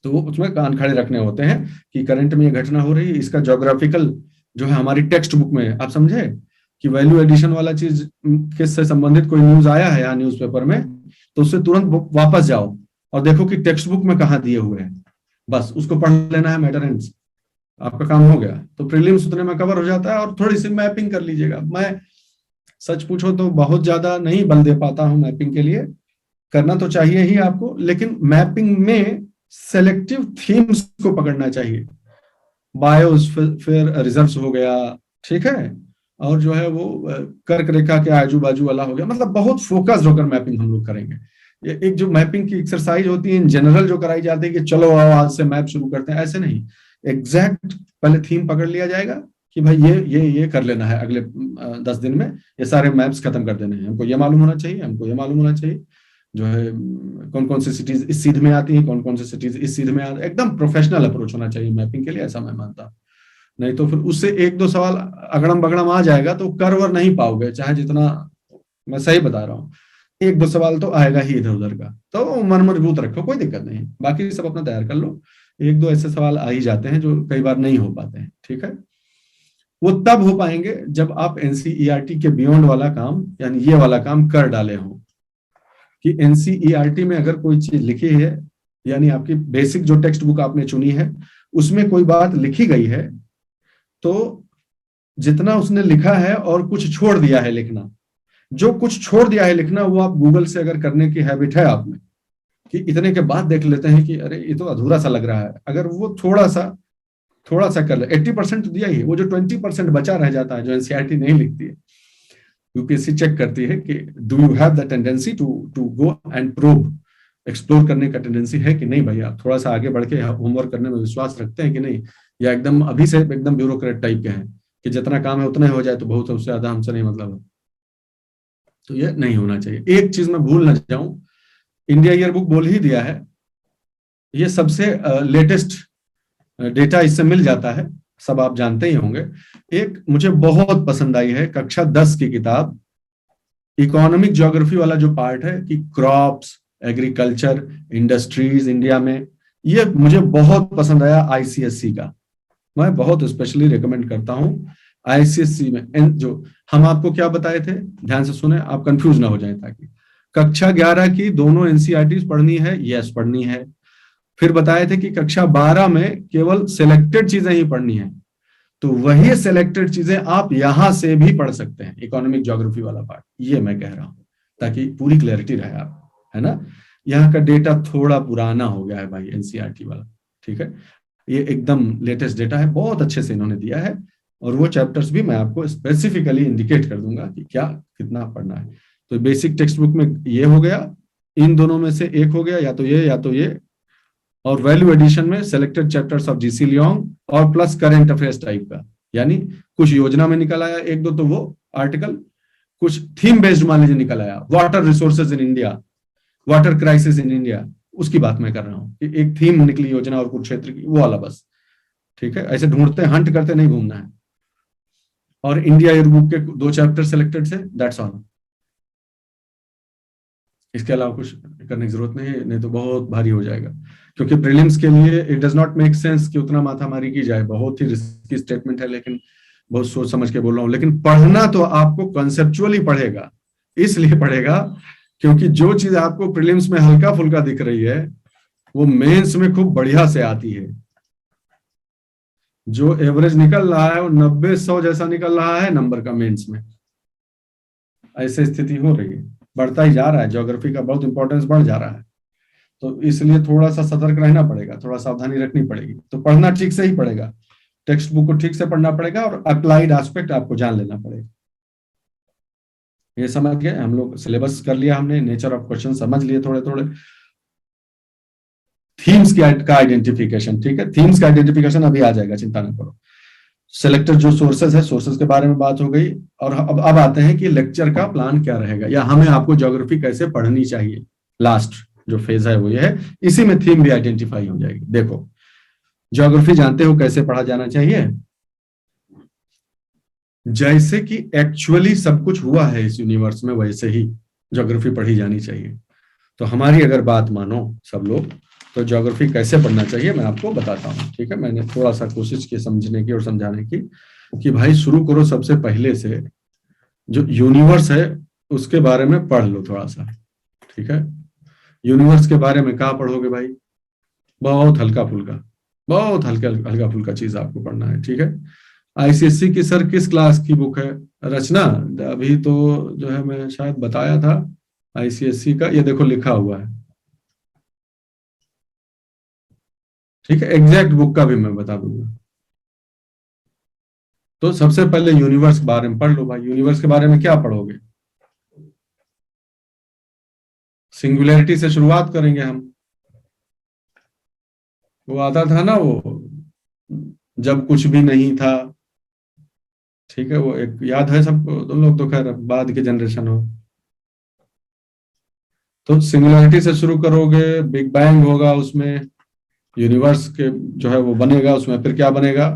तो वो उसमें कान खड़े रखने होते हैं कि करंट में ये घटना हो रही है, इसका ज्योग्राफिकल जो है हमारी टेक्स्ट बुक में, आप समझे कि वैल्यू एडिशन वाला चीज किससे संबंधित कोई न्यूज आया है यहाँ न्यूज़पेपर में, तो उससे तुरंत वापस जाओ और देखो कि टेक्स्ट बुक में कहाँ दिए हुए हैं, बस उसको पढ़ लेना है, मैटर एंड्स, आपका काम हो गया। तो प्रीलिम्स उतने में कवर हो जाता है, और थोड़ी सी मैपिंग कर लीजिएगा। मैं सच पूछो तो बहुत ज्यादा नहीं बल दे पाता हूँ मैपिंग के लिए, करना तो चाहिए ही आपको, लेकिन मैपिंग में सेलेक्टिव थीम्स को पकड़ना चाहिए। बायोस्फीयर रिजर्व्स हो गया, ठीक है, और जो है वो कर्क रेखा के आजू बाजू वाला हो गया, मतलब बहुत फोकस्ड होकर मैपिंग हम लोग करेंगे। ये एक जो मैपिंग की एक्सरसाइज होती है इन जनरल जो कराई जाती है कि चलो आओ आज से मैप शुरू करते हैं, ऐसे नहीं, एग्जैक्ट पहले थीम पकड़ लिया जाएगा कि भाई ये कर लेना है अगले 10 दिन में, ये सारे मैप्स खत्म कर देने हैं, हमको ये मालूम होना चाहिए, हमको ये मालूम होना चाहिए जो है कौन कौन सी सिटीज इस सीध में आती है, कौन कौन सी सिटीज इस सीध में आती है। एकदम प्रोफेशनल अप्रोच होना चाहिए मैपिंग के लिए, ऐसा मैं मानता हूँ। नहीं तो फिर उससे एक दो सवाल अगड़म बगड़म आ जाएगा तो कर वर नहीं पाओगे, चाहे जितना, मैं सही बता रहा हूँ। एक दो सवाल तो आएगा ही इधर उधर का, तो मन मजबूत रखो, कोई दिक्कत नहीं, बाकी सब अपना तैयार कर लो। एक दो ऐसे सवाल आ ही जाते हैं जो कई बार नहीं हो पाते हैं, ठीक है। वो तब हो पाएंगे जब आप एनसीईआरटी के बियॉन्ड वाला काम, यानी ये वाला काम कर डाले हो, कि एनसीईआरटी में अगर कोई चीज लिखी है, यानी आपकी बेसिक जो टेक्स्ट बुक आपने चुनी है उसमें कोई बात लिखी गई है, तो जितना उसने लिखा है और कुछ छोड़ दिया है लिखना, जो कुछ छोड़ दिया है लिखना वो आप गूगल से अगर करने की हैबिट है आप में, कि इतने के बाद देख लेते हैं कि अरे ये तो अधूरा सा लग रहा है, अगर वो थोड़ा सा कर ले, 80% तो दिया ही है, वो जो 20% बचा रह जाता है जो एनसीईआरटी नहीं लिखती है, यूपीएससी चेक करती है कि do you have the tendency to to go and probe, explore करने का टेंडेंसी है कि नहीं भाई, आप थोड़ा सा आगे बढ़ के होमवर्क करने में विश्वास रखते हैं कि नहीं, या एकदम अभी से एकदम ब्यूरोक्रेट टाइप के हैं कि जितना काम है उतना ही हो जाए तो बहुत है, उससे ज्यादा हमसे नहीं मतलब है। तो ये नहीं होना चाहिए। एक चीज मैं भूल ना जाऊं, इंडिया ईयर बुक बोल ही दिया है, ये सबसे लेटेस्ट डेटा इससे मिल जाता है, सब आप जानते ही होंगे। एक मुझे बहुत पसंद आई है कक्षा 10 की किताब, इकोनॉमिक ज्योग्राफी वाला जो पार्ट है कि क्रॉप्स, एग्रीकल्चर, इंडस्ट्रीज इंडिया में, ये मुझे बहुत पसंद आया आईसीएससी का, मैं बहुत स्पेशली रिकमेंड करता हूं। आईसीएससी में जो हम आपको क्या बताए थे, ध्यान से सुने, आप कंफ्यूज ना हो जाए, ताकि कक्षा 11 की दोनों एनसीईआरटी पढ़नी है, यस पढ़नी है। फिर बताए थे कि कक्षा 12 में केवल सिलेक्टेड चीजें ही पढ़नी है, तो वही सिलेक्टेड चीजें आप यहां से भी पढ़ सकते हैं, इकोनॉमिक ज्योग्राफी वाला पार्ट, ये मैं कह रहा हूं ताकि पूरी क्लैरिटी रहे आप, है ना। यहाँ का डेटा थोड़ा पुराना हो गया है भाई एनसीईआरटी वाला, ठीक है, ये एकदम लेटेस्ट डेटा है, बहुत अच्छे से इन्होंने दिया है, और वो चैप्टर्स भी मैं आपको स्पेसिफिकली इंडिकेट कर दूंगा कि क्या कितना पढ़ना है। तो बेसिक टेक्स्ट बुक में ये हो गया, इन दोनों में से एक हो गया, या तो ये या तो ये, और वैल्यू एडिशन में selected chapters of GC Leong और प्लस करंट अफेयर्स टाइप का, यानी कुछ योजना में निकल आया एक दो तो वो आर्टिकल, कुछ थीम बेस्ड मान लीजिए निकल आया, water resources in India, water crisis in India, उसकी बात मैं कर रहा हूँ कि एक थीम निकली योजना और कुछ क्षेत्र की, वो वाला बस, ठीक है। ऐसे ढूंढते हंट करते नहीं घूमना है। और इंडिया ईयर बुक के 2 चैप्टर सिलेक्टेड से, दैट्स ऑल, इसके अलावा कुछ करने की जरूरत नहीं है, नहीं तो बहुत भारी हो जाएगा, क्योंकि प्रीलिम्स के लिए it does not make sense कि उतना माथामारी की जाए, बहुत ही रिस्की स्टेटमेंट है, लेकिन बहुत सोच समझ के बोल रहा हूँ। लेकिन पढ़ना तो आपको कंसेप्चुअली पढ़ेगा, इसलिए पढ़ेगा क्योंकि जो चीज आपको प्रीलिम्स में हल्का फुल्का दिख रही है वो मेंस में खूब बढ़िया से आती है। जो एवरेज निकल रहा है वो 90-100 जैसा निकल रहा है नंबर का मेंस में, ऐसे स्थिति हो रही है, बढ़ता ही जा रहा है, ज्योग्राफी का बहुत इंपॉर्टेंस बढ़ जा रहा है, तो इसलिए थोड़ा सा सतर्क रहना पड़ेगा, थोड़ा सावधानी रखनी पड़ेगी। तो पढ़ना ठीक से ही पड़ेगा, टेक्स्ट बुक को ठीक से पढ़ना पड़ेगा, और अप्लाइड एस्पेक्ट आपको जान लेना पड़ेगा। ये समझ गए हम लोग, सिलेबस कर लिया हमने, नेचर ऑफ क्वेश्चन समझ लिए थोड़े थोड़े, थीम्स का आइडेंटिफिकेशन, ठीक है, थीम्स का आइडेंटिफिकेशन अभी आ जाएगा, चिंता ना करो। सेलेक्टेड जो सोर्सेज है, सोर्सेज के बारे में बात हो गई, और अब आते हैं कि लेक्चर का प्लान क्या रहेगा, या हमें आपको ज्योग्राफी कैसे पढ़नी चाहिए। लास्ट जो फेज है वो ये है, इसी में थीम भी आइडेंटिफाई हो जाएगी। देखो, ज्योग्राफी जानते हो कैसे पढ़ा जाना चाहिए, जैसे कि एक्चुअली सब कुछ हुआ है इस यूनिवर्स में वैसे ही ज्योग्राफी पढ़ी जानी चाहिए। तो हमारी अगर बात मानो सब लोग, तो ज्योग्राफी कैसे पढ़ना चाहिए मैं आपको बताता हूँ, ठीक है। मैंने थोड़ा सा कोशिश की समझने की और समझाने की, कि भाई शुरू करो सबसे पहले से, जो यूनिवर्स है उसके बारे में पढ़ लो थोड़ा सा, ठीक है। यूनिवर्स के बारे में कहाँ पढ़ोगे भाई, बहुत हल्का फुल्का, बहुत हल्का हल्का फुल्का चीज आपको पढ़ना है, ठीक है। आईसीएससी की सर किस क्लास की बुक है रचना, अभी तो जो है मैं शायद बताया था आईसीएससी का, ये देखो लिखा हुआ है, ठीक है, एग्जैक्ट बुक का भी मैं बता दूंगा। तो सबसे पहले यूनिवर्स के बारे में पढ़ लो भाई। यूनिवर्स के बारे में क्या पढ़ोगे, सिंगुलैरिटी से शुरुआत करेंगे हम, वो आता था ना वो जब कुछ भी नहीं था। ठीक है, वो एक याद है सबको, तुम लोग तो खैर बाद के जनरेशन हो। तो सिंगुलैरिटी से शुरू करोगे, बिग बैंग होगा, उसमें यूनिवर्स के जो है वो बनेगा, उसमें फिर क्या बनेगा,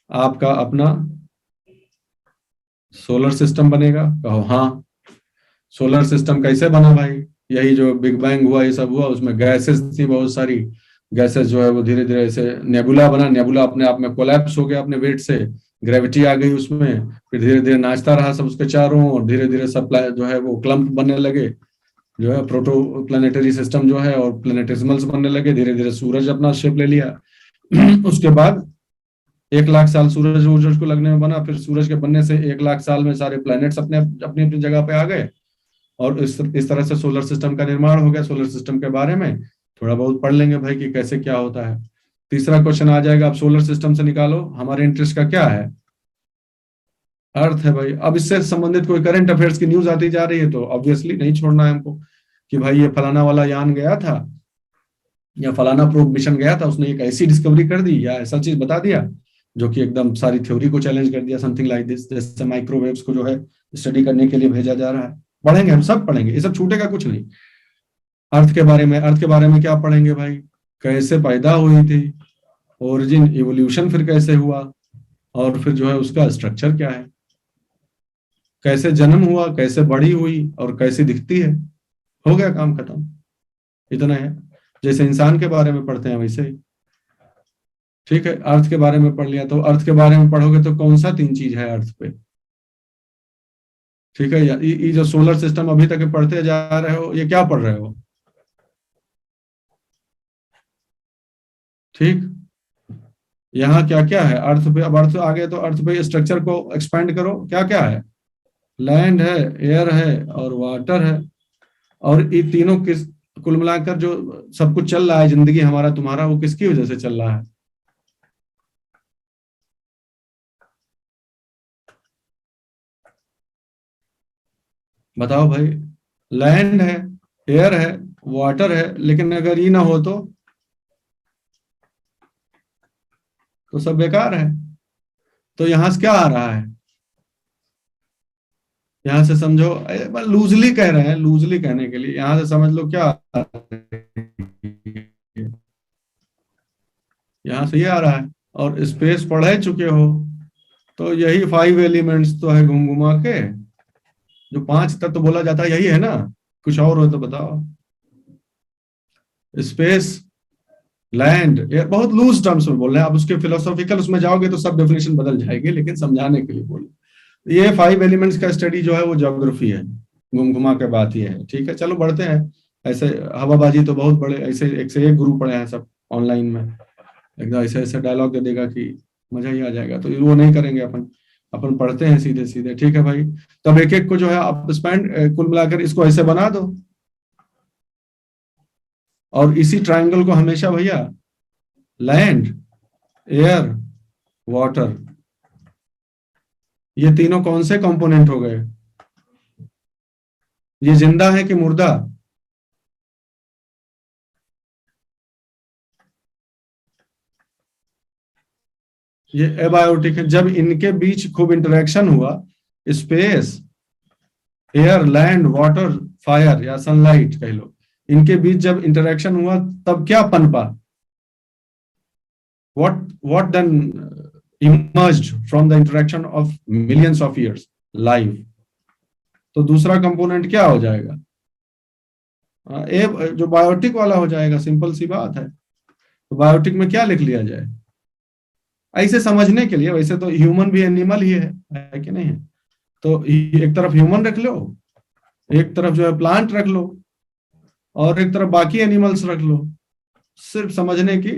आपका अपना सोलर सिस्टम बनेगा। कहो हाँ। सोलर सिस्टम कैसे बना भाई? यही जो बिग बैंग हुआ, ये सब हुआ, उसमें गैसेस थी बहुत सारी। गैसेस जो है वो धीरे धीरे ऐसे नेबुला बना, नेबुला अपने आप में कोलैप्स हो गया अपने वेट से, ग्रेविटी आ गई उसमें, फिर धीरे धीरे नाचता रहा सब उसके चारों, और धीरे धीरे सब जो है वो क्लम्प बनने लगे, जो है प्रोटो प्लानिटरी सिस्टम जो है, और प्लेनेटेसिमल्स बनने लगे, धीरे धीरे सूरज अपना शेप ले लिया। उसके बाद 1 लाख साल सूरज वूरज को लगने में बना, फिर सूरज के बनने से 1 लाख साल में सारे प्लैनेट्स अपने अपनी अपनी जगह पे आ गए, और इस तरह से सोलर सिस्टम का निर्माण हो गया। सोलर सिस्टम के बारे में थोड़ा बहुत पढ़ लेंगे भाई कि कैसे क्या होता है। तीसरा क्वेश्चन आ जाएगा, अब सोलर सिस्टम से निकालो हमारे इंटरेस्ट का क्या है, अर्थ है भाई। अब इससे संबंधित कोई करंट अफेयर्स की न्यूज आती जा रही है तो ऑब्वियसली नहीं छोड़ना है हमको, कि भाई ये फलाना वाला यान गया था, या फलाना प्रोब मिशन गया था, उसने एक ऐसी डिस्कवरी कर दी या ऐसा चीज बता दिया जो कि एकदम सारी थ्योरी को चैलेंज कर दिया, समथिंग लाइक दिस। जैसे माइक्रोवेव्स को जो है स्टडी करने के लिए भेजा जा रहा है। पढ़ेंगे, हम सब पढ़ेंगे, ये सब छूटेगा कुछ नहीं। अर्थ के बारे में, अर्थ के बारे में क्या पढ़ेंगे भाई, कैसे पैदा हुई थी, ओरिजिन इवोल्यूशन फिर कैसे हुआ, और फिर जो है उसका स्ट्रक्चर क्या है, कैसे जन्म हुआ, कैसे बड़ी हुई, और कैसे दिखती है। हो गया, काम खत्म, इतना है। जैसे इंसान के बारे में पढ़ते हैं वैसे ही। ठीक है, अर्थ के बारे में पढ़ लिया, तो अर्थ के बारे में पढ़ोगे तो कौन सा 3 चीज है अर्थ पे। ठीक है, ये जो सोलर सिस्टम अभी तक पढ़ते जा रहे हो, ये क्या पढ़ रहे हो? ठीक, यहाँ क्या क्या है अर्थ पे। अब अर्थ आ गए तो अर्थ पे स्ट्रक्चर को एक्सपेंड करो, क्या क्या है, लैंड है, एयर है, और वाटर है। और ये तीनों किस, कुल मिलाकर जो सब कुछ चल रहा है, जिंदगी हमारा तुम्हारा, वो किसकी वजह से चल रहा है? बताओ भाई। लैंड है, एयर है, वाटर है, लेकिन अगर ये ना हो तो सब बेकार है। तो यहां से क्या आ रहा है, यहां से समझो, लूजली कह रहे हैं, लूजली कहने के लिए यहां से समझ लो क्या आ रहा है। यहां से ये आ रहा है। और स्पेस पढ़ चुके हो तो यही 5 एलिमेंट्स तो है घुम घुमा के, जो 5 तत्व तो बोला जाता है, यही है ना? कुछ और हो तो बताओ। स्पेस, लैंड, एयर, बहुत लूज टर्म्स में बोल रहे हैं। आप उसके फिलोसॉफिकल उसमें जाओगे तो सब डेफिनेशन बदल जाएगी, लेकिन समझाने के लिए बोले। ये 5 एलिमेंट्स का स्टडी जो है वो ज्योग्राफी है, घुम घुमा के बात ये है। ठीक है, चलो बढ़ते हैं। ऐसे हवाबाजी तो बहुत बड़े, ऐसे एक से एक गुरु पड़े हैं सब ऑनलाइन में, एकदम ऐसे ऐसे डायलॉग दे देगा कि मजा ही आ जाएगा, तो वो नहीं करेंगे अपन। अपन पढ़ते हैं सीधे सीधे। ठीक है भाई, तब एक एक को जो है आप स्पेंड, कुल मिलाकर इसको ऐसे बना दो, और इसी ट्रायंगल को हमेशा भैया लैंड, एयर, वाटर, ये तीनों कौन से कंपोनेंट हो गए? ये जिंदा है कि मुर्दा? ये एबायोटिक है। जब इनके बीच खूब इंटरेक्शन हुआ, space, air, land, water, fire या सनलाइट कह लो, इनके बीच जब इंटरेक्शन हुआ तब क्या पनपा? what then emerged from the interaction of millions of years, life? तो दूसरा कंपोनेंट क्या हो जाएगा? ए जो बायोटिक वाला हो जाएगा, सिंपल सी बात है। तो बायोटिक में क्या लिख लिया जाए ऐसे समझने के लिए? वैसे तो ह्यूमन भी एनिमल ही है कि नहीं है? तो एक तरफ ह्यूमन रख लो, एक तरफ जो है प्लांट रख लो, और एक तरफ बाकी एनिमल्स रख लो, सिर्फ समझने की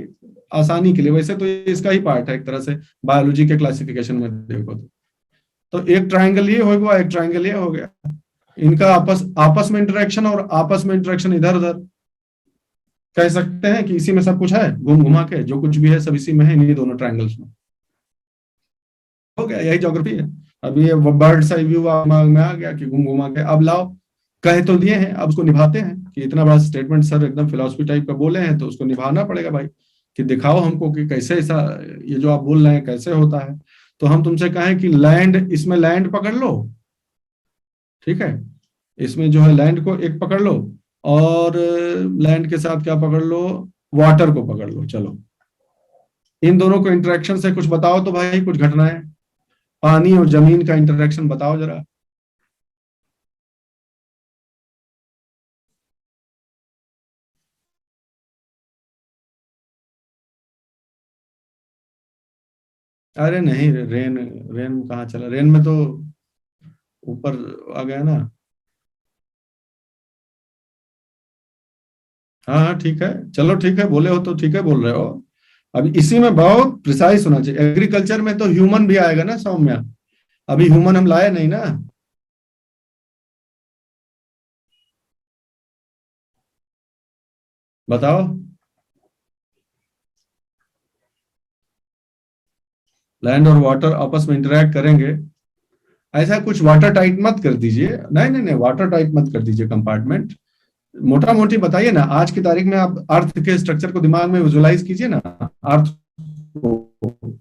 आसानी के लिए। वैसे तो इसका ही पार्ट है एक तरह से, बायोलॉजी के क्लासिफिकेशन में देखो तो एक ट्रायंगल ये हो गया, एक ट्रायंगल ये हो गया। इनका आपस आपस में इंटरेक्शन, और आपस में इंटरेक्शन इधर उधर, कह सकते हैं कि इसी में सब कुछ है, घूम घुमा के जो कुछ भी है सब इसी में है, इन्हीं दोनों ट्रायंगल्स में। हो गया, यही ज्योग्राफी है। अब ये बर्ड सा व्यू दिमाग में आ गया कि घूम घुमा के, अब लाओ, कह तो दिए हैं, अब उसको निभाते हैं। कि इतना बड़ा स्टेटमेंट सर एकदम फिलोसफी टाइप का बोले हैं तो उसको निभाना पड़ेगा भाई। कि दिखाओ हमको कि कैसे ऐसा, ये जो आप बोल रहे हैं कैसे होता है। तो हम तुमसे कहें कि लैंड, इसमें लैंड पकड़ लो, ठीक है, इसमें जो है लैंड को एक पकड़ लो, और लैंड के साथ क्या पकड़ लो, वाटर को पकड़ लो। चलो इन दोनों को इंटरेक्शन से कुछ बताओ तो भाई, कुछ घटनाएं, पानी और जमीन का इंटरेक्शन बताओ जरा। अरे नहीं, रेन, रेन कहाँ चला, रेन में तो ऊपर आ गया ना। हाँ हाँ ठीक है, चलो ठीक है, बोले हो तो ठीक है बोल रहे हो। अब इसी में बहुत प्रिसाइज होना चाहिए। एग्रीकल्चर में तो ह्यूमन भी आएगा ना सौम्या, अभी ह्यूमन हम लाए नहीं ना। बताओ। लैंड और वाटर आपस में इंटरेक्ट करेंगे, ऐसा कुछ वाटर टाइट मत कर दीजिए, नहीं नहीं नहीं, वाटर टाइट मत कर दीजिए कंपार्टमेंट। मोटा मोटी बताइए ना, आज की तारीख में आप अर्थ के स्ट्रक्चर को दिमाग में विजुलाइज कीजिए ना। अर्थ को,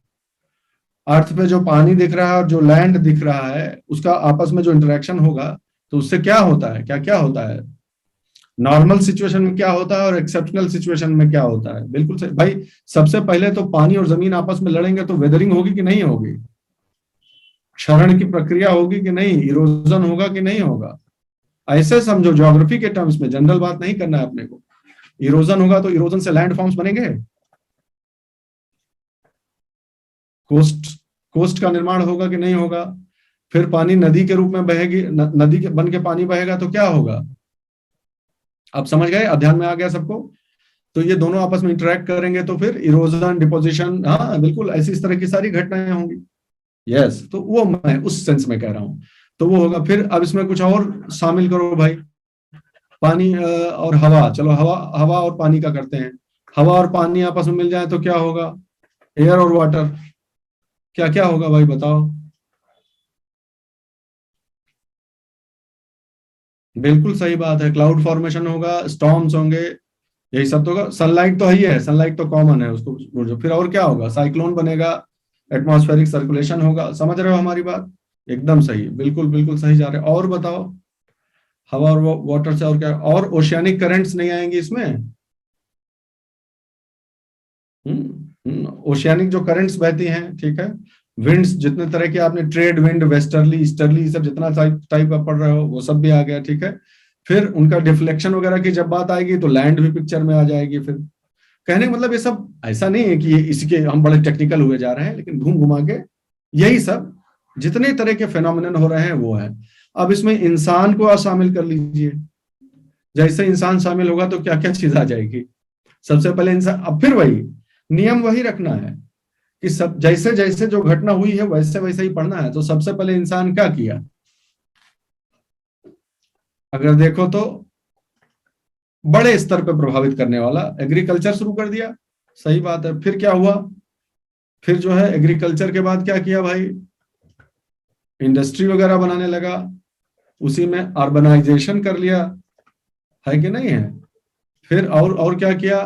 अर्थ पे जो पानी दिख रहा है और जो लैंड दिख रहा है, उसका आपस में जो इंटरेक्शन होगा, तो उससे क्या होता है, क्या क्या होता है, नॉर्मल सिचुएशन में क्या होता है और एक्सेप्शनल सिचुएशन में क्या होता है। बिल्कुल सही भाई। सबसे पहले तो पानी और जमीन आपस में लड़ेंगे तो वेदरिंग होगी कि नहीं होगी, क्षरण की प्रक्रिया होगी कि नहीं, इरोजन होगा कि नहीं होगा। ऐसे समझो, ज्योग्राफी के टर्म्स में, जनरल बात नहीं करना है अपने को। इरोजन होगा तो इरोजन से लैंड फॉर्म्स बनेंगे, कोस्ट, कोस्ट का निर्माण होगा कि नहीं होगा। फिर पानी नदी के रूप में बहेगी, नदी के बन के पानी बहेगा तो क्या होगा। आप समझ गए, अध्ययन में आ गया सबको। तो ये दोनों आपस में इंटरेक्ट करेंगे तो फिर इरोजन, डिपोजिशन, हाँ बिल्कुल ऐसी इस तरह की सारी घटनाएं होंगी। यस, तो वो मैं उस सेंस में कह रहा हूं। तो वो होगा। फिर अब इसमें कुछ और शामिल करो भाई। पानी और हवा, चलो हवा, हवा और पानी का करते हैं। हवा और पानी आपस में मिल जाए तो क्या होगा, एयर और वाटर, क्या क्या होगा भाई बताओ। बिल्कुल सही बात है, क्लाउड फॉर्मेशन होगा, स्टॉर्म्स होंगे, यही सब तो होगा। सनलाइट तो ही है, सनलाइट तो कॉमन है उसको बोलो। फिर और क्या होगा, साइक्लोन बनेगा, एटमॉस्फेरिक सर्कुलेशन होगा। समझ रहे हो हमारी बात, एकदम सही, बिल्कुल बिल्कुल सही जा रहे हो। और बताओ, हवा और वाटर से और क्या, और ओशियानिक करंट्स नहीं आएंगी इसमें। ओशियानिक जो करंट्स बहती हैं, ठीक है, विंड्स जितने तरह के आपने, ट्रेड विंड, वेस्टर्ली, ईस्टर्ली, सब जितना टाइप टाइप आप पढ़ रहे हो वो सब भी आ गया, ठीक है। फिर उनका डिफ्लेक्शन वगैरह की जब बात आएगी तो लैंड भी पिक्चर में आ जाएगी। फिर कहने का मतलब ये सब ऐसा नहीं है कि ये इसके हम बड़े टेक्निकल हुए जा रहे हैं, लेकिन घूम घुमा के यही सब जितने तरह के फेनोमेनन हो रहे हैं वो है। अब इसमें इंसान को आप शामिल कर लीजिए। जैसे इंसान शामिल होगा तो क्या क्या चीज आ जाएगी। सबसे पहले इंसान, अब फिर वही नियम वही रखना है कि सब जैसे जैसे जो घटना हुई है वैसे वैसे ही पढ़ना है। तो सबसे पहले इंसान क्या किया, अगर देखो तो बड़े स्तर पर प्रभावित करने वाला एग्रीकल्चर शुरू कर दिया। सही बात है। फिर क्या हुआ, फिर जो है एग्रीकल्चर के बाद क्या किया भाई, इंडस्ट्री वगैरह बनाने लगा, उसी में अर्बनाइजेशन कर लिया, है कि नहीं है। फिर और क्या किया,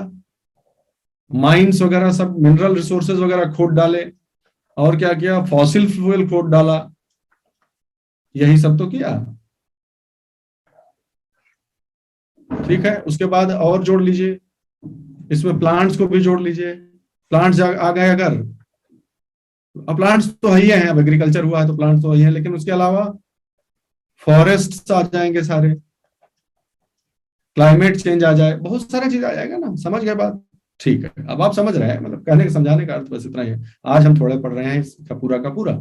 माइंस वगैरह सब मिनरल रिसोर्सेज वगैरह खोद डाले। और क्या किया, फॉसिल फ्यूल खोद डाला, यही सब तो किया। ठीक है, उसके बाद और जोड़ लीजिए, इसमें प्लांट्स को भी जोड़ लीजिए। प्लांट्स आ गए अगर, अब प्लांट्स तो है ही है, अब एग्रीकल्चर हुआ है तो प्लांट्स तो है ही है, लेकिन उसके अलावा फॉरेस्ट आ जाएंगे सारे, क्लाइमेट चेंज आ जाए, बहुत सारा चीज आ जाएगा ना। समझ गए बात, ठीक है। अब आप समझ रहे हैं, मतलब कहने के समझाने का अर्थ बस इतना ही है। आज हम थोड़े पढ़ रहे हैं इसका पूरा का पूरा,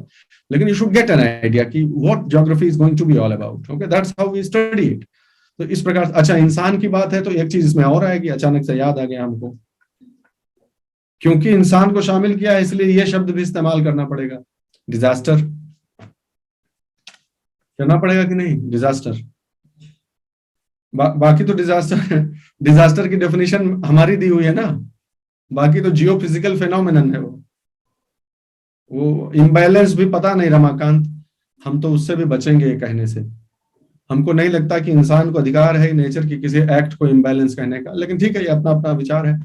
लेकिन you should get an idea कि what geography is going to be all about. Okay, that's how we study it. तो इस प्रकार, अच्छा इंसान की बात है तो एक चीज इसमें और आएगी, अचानक से याद आ गया हमको, क्योंकि इंसान को शामिल किया है इसलिए ये शब्द भी इस्तेमाल करना पड़ेगा, डिजास्टर। करना पड़ेगा कि नहीं, डिजास्टर। बाकी तो डिजास्टर डिजास्टर की डेफिनेशन हमारी दी हुई है ना। बाकी तो जियो फिजिकल फेनोमेनन है वो इम्बैलेंस भी पता नहीं रमाकांत, हम तो उससे भी बचेंगे ये कहने से। हमको नहीं लगता कि इंसान को अधिकार है नेचर की किसी एक्ट को इम्बैलेंस कहने का, लेकिन ठीक है, ये अपना अपना विचार है,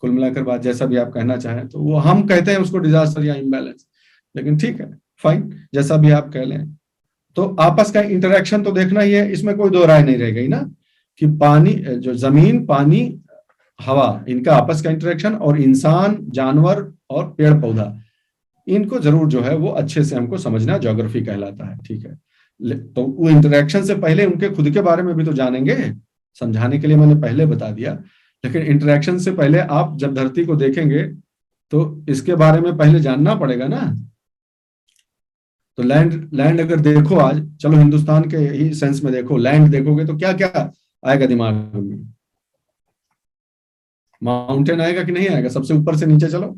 कुल मिलाकर बात, जैसा भी आप कहना चाहें, तो वो हम कहते हैं उसको डिजास्टर या इम्बैलेंस, लेकिन ठीक है, फाइन, जैसा भी आप कह लें। तो आपस का इंटरेक्शन तो देखना ही है, इसमें कोई दो राय नहीं रह गई ना, कि पानी, जो जमीन, पानी, हवा, इनका आपस का इंटरेक्शन, और इंसान, जानवर और पेड़ पौधा, इनको जरूर जो है वो अच्छे से हमको समझना ज्योग्राफी कहलाता है, ठीक है। तो वो इंटरेक्शन से पहले उनके खुद के बारे में भी तो जानेंगे, समझाने के लिए मैंने पहले बता दिया, लेकिन इंटरेक्शन से पहले आप जब धरती को देखेंगे तो इसके बारे में पहले जानना पड़ेगा ना। तो लैंड लैंड अगर देखो आज, चलो हिंदुस्तान के ही सेंस में देखो, लैंड देखोगे तो क्या क्या आएगा दिमाग में? माउंटेन आएगा कि नहीं आएगा? सबसे ऊपर से नीचे चलो,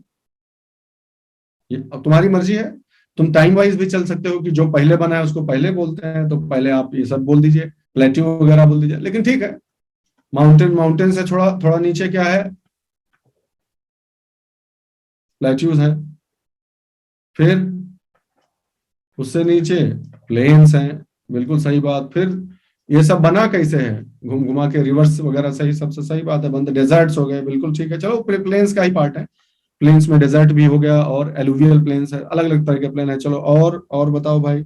ये अब तुम्हारी मर्जी है। तुम टाइम वाइज भी चल सकते हो कि जो पहले बना है उसको पहले बोलते हैं, तो पहले आप ये सब बोल दीजिए, प्लेट्यू वगैरह बोल दीजिए, लेकिन ठीक है। माउंटेन, माउंटेन से थोड़ा थोड़ा नीचे क्या है? प्लेट्यूज है। फिर उससे नीचे प्लेन्स हैं, बिल्कुल सही बात। फिर ये सब बना कैसे है? घूम घुमा के रिवर्स वगैरह, सही, सबसे सही बात है। बंद डेजर्ट्स हो गए, बिल्कुल ठीक है, चलो प्लेन्स का ही पार्ट है। प्लेन्स में डेजर्ट भी हो गया, और एलुवियल प्लेन्स है, अलग अलग तरह के प्लेन है। चलो और बताओ भाई।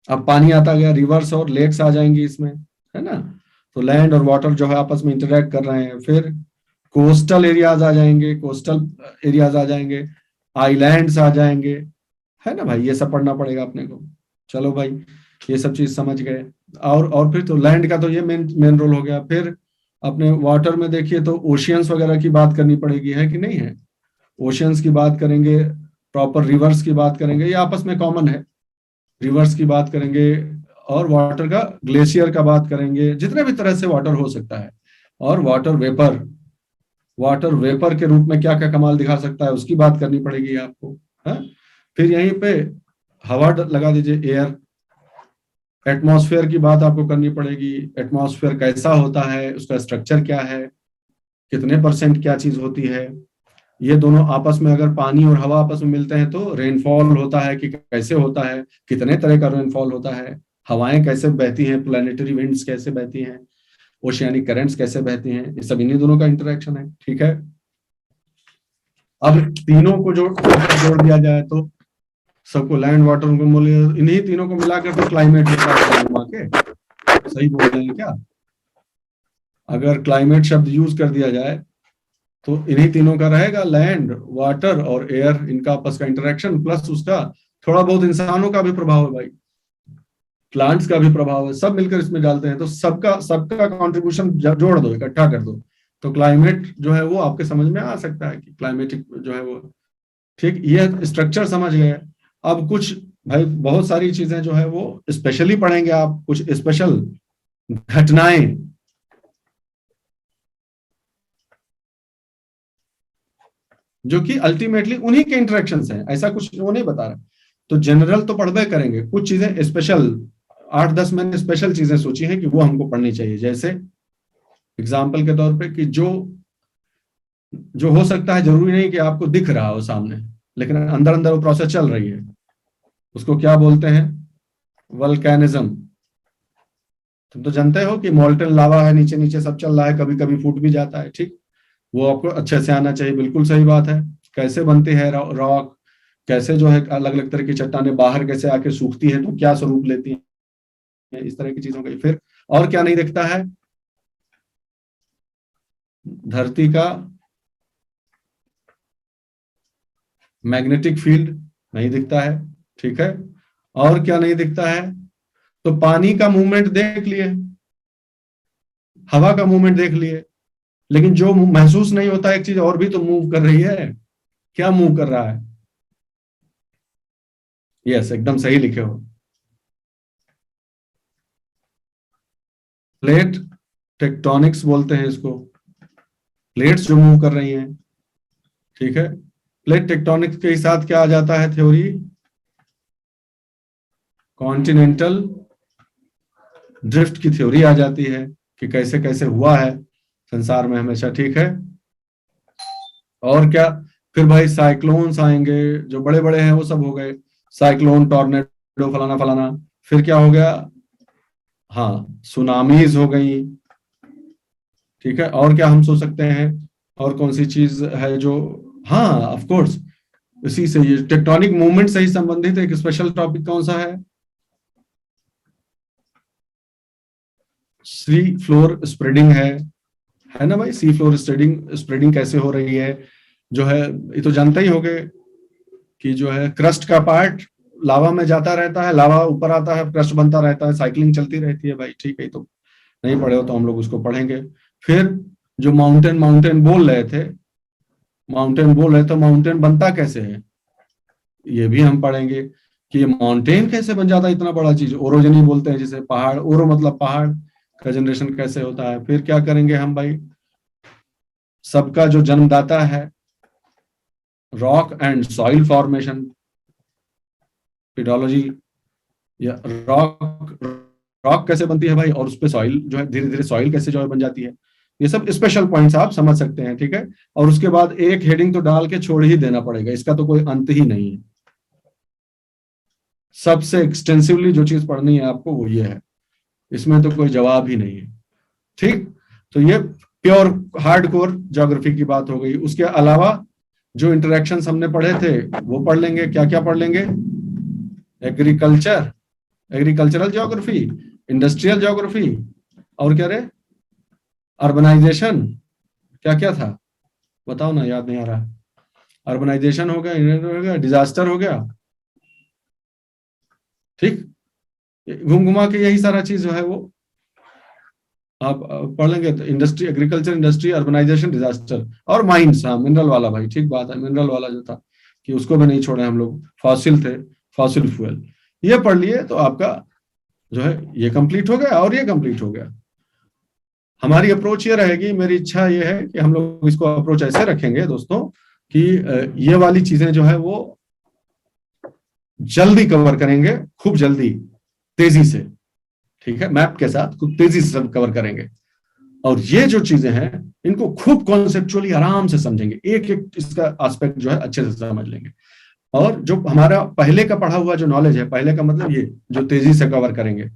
अब पानी आता गया, रिवर्स और लेक्स आ जाएंगी इसमें, है ना। तो लैंड और वाटर जो है आपस में इंटरेक्ट कर रहे हैं। फिर कोस्टल एरियाज आ जाएंगे, कोस्टल एरियाज आ जाएंगे, आइलैंड्स आ जाएंगे, है ना भाई, ये सब पढ़ना पड़ेगा अपने को। चलो भाई, ये सब चीज समझ गए। और फिर तो लैंड का तो ये मेन मेन रोल हो गया। फिर अपने वाटर में देखिए तो ओशियंस वगैरह की बात करनी पड़ेगी, है कि नहीं है? ओशियंस की बात करेंगे, प्रॉपर रिवर्स की बात करेंगे, ये आपस में कॉमन है। रिवर्स की बात करेंगे, और वाटर का, ग्लेशियर का बात करेंगे, जितने भी तरह से वाटर हो सकता है। और वाटर वेपर, वाटर वेपर के रूप में क्या क्या कमाल दिखा सकता है, उसकी बात करनी पड़ेगी आपको, है। फिर यहीं पे हवा लगा दीजिए, एयर। एटमॉस्फेयर की बात आपको करनी पड़ेगी, एटमॉस्फेयर कैसा होता है, उसका स्ट्रक्चर क्या है, कितने परसेंट क्या चीज होती है। ये दोनों आपस में, अगर पानी और हवा आपस में मिलते हैं तो रेनफॉल होता है कि कैसे होता है, कितने तरह का रेनफॉल होता है, हवाएं कैसे बहती हैं, प्लानिटरी विंड्स कैसे बहती हैं, ओशियानिक करंट्स कैसे बहती हैं, ये सब इन्हीं दोनों का इंटरेक्शन है, ठीक है। अब तीनों को जोड़ दिया जाए तो सबको, लैंड, वाटर को बोले, इन्हीं तीनों को मिलाकर तो क्लाइमेट होता है घुमा के। सही बोल रहे हैं क्या? अगर क्लाइमेट शब्द यूज कर दिया जाए तो इन्हीं तीनों का रहेगा, लैंड, वाटर और एयर, इनका आपस का इंटरेक्शन, प्लस उसका थोड़ा बहुत इंसानों का भी प्रभाव है भाई, प्लांट्स का भी प्रभाव है, सब मिलकर इसमें डालते हैं, तो सबका सबका कंट्रीब्यूशन जोड़ दो, इकट्ठा कर दो, तो क्लाइमेट जो है वो आपके समझ में आ सकता है कि क्लाइमेटिक जो है वो, ठीक, ये स्ट्रक्चर समझ गए। अब कुछ भाई बहुत सारी चीजें जो है वो स्पेशली पढ़ेंगे आप, कुछ स्पेशल घटनाएं, जो कि अल्टीमेटली उन्हीं के इंटरेक्शंस हैं, ऐसा कुछ वो नहीं बता रहा। तो जनरल तो पढ़बे करेंगे, कुछ चीजें स्पेशल, 8-10 मैंने स्पेशल चीजें सोची हैं कि वो हमको पढ़नी चाहिए। जैसे एग्जाम्पल के तौर पे कि जो जो हो सकता है, जरूरी नहीं कि आपको दिख रहा हो सामने, लेकिन अंदर अंदर वो प्रोसेस चल रही है, उसको क्या बोलते हैं? वल्केनिज्म। तुम तो जानते हो कि मोल्टेन लावा है, नीचे नीचे सब चल रहा है, कभी कभी फूट भी जाता है, ठीक, वो आपको अच्छे से आना चाहिए, बिल्कुल सही बात है। कैसे बनती है रॉक, कैसे जो है अलग अलग तरह की चट्टानें बाहर कैसे आके सूखती है तो क्या स्वरूप लेती है, इस तरह की चीजों का। फिर और क्या नहीं दिखता है? धरती का मैग्नेटिक फील्ड नहीं दिखता है, ठीक है। और क्या नहीं दिखता है? तो पानी का मूवमेंट देख लिए, हवा का मूवमेंट देख लिए, लेकिन जो महसूस नहीं होता, एक चीज और भी तो मूव कर रही है। क्या मूव कर रहा है? यस, एकदम सही लिखे हो। प्लेट टेक्टोनिक्स बोलते हैं इसको, प्लेट्स जो मूव कर रही हैं, ठीक है। प्लेट टेक्टोनिक्स के साथ क्या आ जाता है थ्योरी? कॉन्टिनेंटल ड्रिफ्ट की थ्योरी आ जाती है कि कैसे कैसे हुआ है संसार में हमेशा, ठीक है। और क्या? फिर भाई साइक्लोन्स आएंगे, जो बड़े बड़े हैं वो सब हो गए, साइक्लोन, टॉर्नेडो, फलाना फलाना। फिर क्या हो गया? हाँ, सुनामीज हो गई, ठीक है, और क्या हम सोच सकते हैं, और कौन सी चीज है जो, हाँ ऑफ कोर्स, इसी से ये टेक्टोनिक मूवमेंट से ही संबंधित एक स्पेशल टॉपिक कौन सा सी फ्लोर स्प्रेडिंग है ना भाई। सी फ्लोर स्प्रेडिंग स्प्रेडिंग कैसे हो रही है, जो है ये तो जानते ही होंगे कि जो है क्रस्ट का पार्ट लावा में जाता रहता है, लावा ऊपर आता है, क्रस्ट बनता रहता है, साइकिलिंग चलती रहती है भाई, ठीक है। तो नहीं पढ़े हो तो हम लोग उसको पढ़ेंगे। फिर जो माउंटेन माउंटेन बोल रहे थे, माउंटेन बोल रहे थे, माउंटेन बनता कैसे है ये भी हम पढ़ेंगे, कि ये माउंटेन कैसे बन जाता है इतना बड़ा चीज, ओरोजनी बोलते हैं जिसे, पहाड़, ओरो मतलब पहाड़ का जनरेशन कैसे होता है। फिर क्या करेंगे हम भाई, सबका जो जन्मदाता है rock and soil formation pedology, या रॉक रॉक कैसे बनती है भाई, और उस पे सॉइल जो है धीरे धीरे सॉइल कैसे जो है बन जाती है। ये सब स्पेशल पॉइंट्स आप समझ सकते हैं, ठीक है। और उसके बाद एक हेडिंग तो डाल के छोड़ ही देना पड़ेगा, इसका तो कोई अंत ही नहीं है। सबसे एक्सटेंसिवली जो चीज पढ़नी है आपको वो ये है, इसमें तो कोई जवाब ही नहीं है, ठीक। तो ये प्योर हार्डकोर ज्योग्राफी की बात हो गई। उसके अलावा जो इंटरेक्शंस हमने पढ़े थे वो पढ़ लेंगे। क्या क्या पढ़ लेंगे, agriculture, agricultural geography, industrial geography, और क्या रहे, अर्बनाइजेशन, क्या क्या था बताओ ना, याद नहीं आ रहा। अर्बनाइजेशन हो गया, डिजास्टर हो गया, ठीक। घूम घुमा के यही सारा चीज जो है वो आप पढ़ लेंगे। तो industry, agriculture, industry, urbanisation, disaster, और माइंस, हाँ मिनरल वाला भाई, ठीक बात है, मिनरल वाला जो था कि उसको भी नहीं छोड़े हम लोग, फॉसिल थे, फॉसिल फ्यूल, ये पढ़ लिए तो आपका जो है ये कंप्लीट हो गया और ये कंप्लीट हो गया। हमारी अप्रोच ये रहेगी, मेरी इच्छा ये है कि हम लोग इसको अप्रोच ऐसे रखेंगे दोस्तों कि ये वाली चीजें जो है वो जल्दी कवर करेंगे, खूब जल्दी, तेजी से, ठीक है, मैप के साथ खूब तेजी से सब कवर करेंगे। और ये जो चीजें हैं इनको खूब कॉन्सेप्चुअली आराम से समझेंगे, एक एक इसका एस्पेक्ट जो है अच्छे से समझ लेंगे। और जो हमारा पहले का पढ़ा हुआ जो नॉलेज है, पहले का मतलब ये जो तेजी से कवर करेंगे,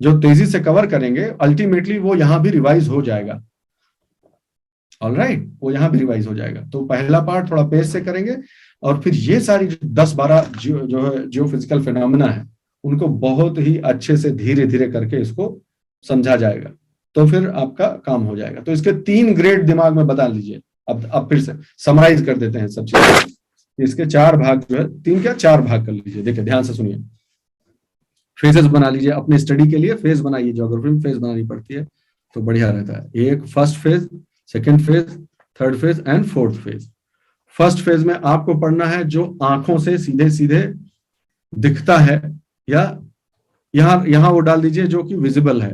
जो तेजी से कवर करेंगे अल्टीमेटली वो यहां भी रिवाइज हो जाएगा। ऑलराइट, वो यहां भी रिवाइज हो जाएगा। तो पहला पार्ट थोड़ा पेस से करेंगे, और फिर ये सारी 10-12 जो है जियोफिजिकल फिनोमेना है उनको बहुत ही अच्छे से धीरे धीरे करके इसको समझा जाएगा, तो फिर आपका काम हो जाएगा। तो इसके 3 ग्रेड दिमाग में बता लीजिए। अब फिर से समराइज कर देते हैं सब चीजें। इसके 4 भाग जो है, 3 क्या 4 भाग कर लीजिए। देखिए ध्यान से सुनिए, फेजेस बना लीजिए अपने स्टडी के लिए, फेज बनाइए, ज्योग्राफी में फेज बनानी पड़ती है तो बढ़िया रहता है। एक first phase, second phase, third phase and fourth phase. First phase में आपको पढ़ना है जो आंखों से सीधे सीधे दिखता है, या यहां वो डाल दीजिए जो कि विजिबल है,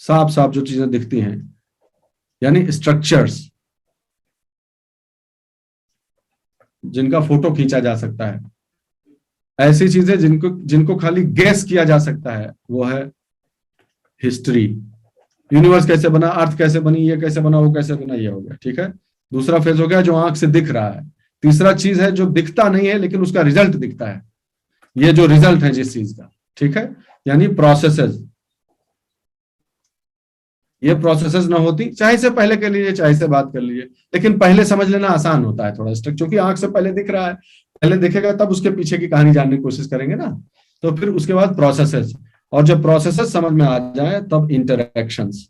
साफ साफ जो चीजें दिखती हैं, यानी स्ट्रक्चर्स जिनका फोटो खींचा जा सकता है। ऐसी चीजें जिनको जिनको खाली गेस किया जा सकता है वो है हिस्ट्री। यूनिवर्स कैसे बना, अर्थ कैसे बनी, ये कैसे बना, वो कैसे बना, ये हो गया, ठीक है। दूसरा फेज हो गया जो आंख से दिख रहा है। तीसरा चीज है जो दिखता नहीं है लेकिन उसका रिजल्ट दिखता है, ये जो रिजल्ट है जिस चीज का, ठीक है, यानी प्रोसेसेस। ये प्रोसेसेस ना होती, चाहे से पहले कर लीजिए चाहे से बात कर लीजिए, लेकिन पहले समझ लेना आसान होता है थोड़ा स्ट्रक्चर, क्योंकि आंख से पहले दिख रहा है, पहले देखेगा तब उसके पीछे की कहानी जानने की कोशिश करेंगे ना। तो फिर उसके बाद प्रोसेसेस, और जब प्रोसेसेस समझ में आ जाए तब इंटरैक्शंस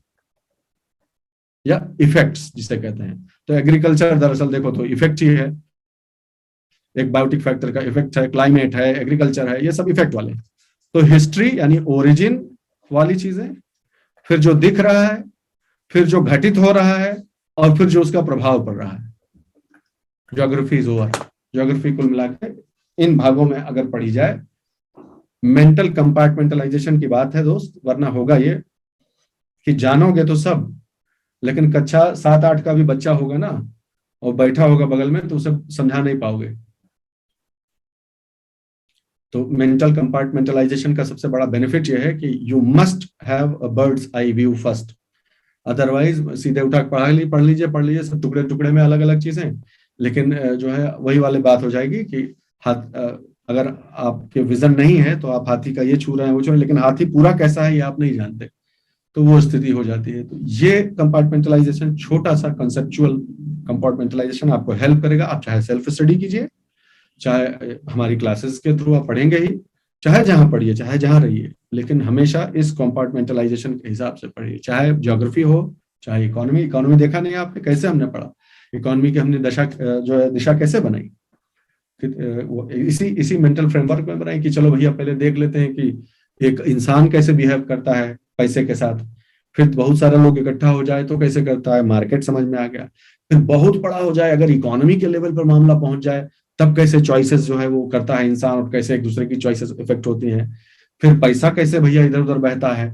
या इफेक्ट्स जिसे कहते हैं। तो एग्रीकल्चर दरअसल देखो तो इफेक्ट ही है, एक बायोटिक फैक्टर का इफेक्ट है, क्लाइमेट है, एग्रीकल्चर है, ये सब इफेक्ट वाले। तो हिस्ट्री यानी ओरिजिन वाली चीजें, फिर जो दिख रहा है, फिर जो घटित हो रहा है, और फिर जो उसका प्रभाव पड़ रहा है। Geography is over. ज्योग्राफी कुल मिलाकर इन भागों में अगर पढ़ी जाए, मेंटल कंपार्टमेंटलाइजेशन की बात है दोस्त, वरना होगा ये कि जानोगे तो सब, लेकिन कक्षा 7-8 का भी बच्चा होगा ना और बैठा होगा बगल में तो उसे समझा नहीं पाओगे। तो मेंटल कंपार्टमेंटलाइजेशन का सबसे बड़ा बेनिफिट यह है कि you must have a bird's eye view first, otherwise सीधे उठा पढ़ लीजिए सब टुकड़े टुकड़े में अलग अलग चीजें, लेकिन जो है वही वाली बात हो जाएगी कि हाथ, अगर आपके विजन नहीं है तो आप हाथी का ये छू रहे हैं वो छू रहे हैं, लेकिन हाथी पूरा कैसा है ये आप नहीं जानते। तो वो स्थिति हो जाती है। तो ये कंपार्टमेंटलाइजेशन, छोटा सा कंसेप्चुअल कंपार्टमेंटलाइजेशन आपको हेल्प करेगा। आप चाहे सेल्फ स्टडी कीजिए, चाहे हमारी क्लासेस के थ्रू आप पढ़ेंगे ही, चाहे जहां पढ़िए, चाहे जहां रहिए, लेकिन हमेशा इस कंपार्टमेंटलाइजेशन के हिसाब से पढ़िए। चाहे ज्योग्राफी हो, चाहे इकोनॉमी। इकोनॉमी देखा नहीं आपने, कैसे हमने पढ़ा इकोनॉमी की, हमने दशा जो है दिशा कैसे बनाई, इसी इसी मेंटल फ्रेमवर्क में बनाई कि चलो भैया पहले देख लेते हैं कि एक इंसान कैसे बिहेव करता है पैसे के साथ, फिर बहुत सारे लोग इकट्ठा हो जाए तो कैसे करता है, मार्केट समझ में आ गया। फिर बहुत बड़ा हो जाए, अगर इकोनॉमी के लेवल पर मामला पहुंच जाए, तब कैसे चॉइसेस जो है वो करता है इंसान, और कैसे एक दूसरे की चॉइसेस इफेक्ट होती हैं। फिर पैसा कैसे भैया इधर उधर बहता है।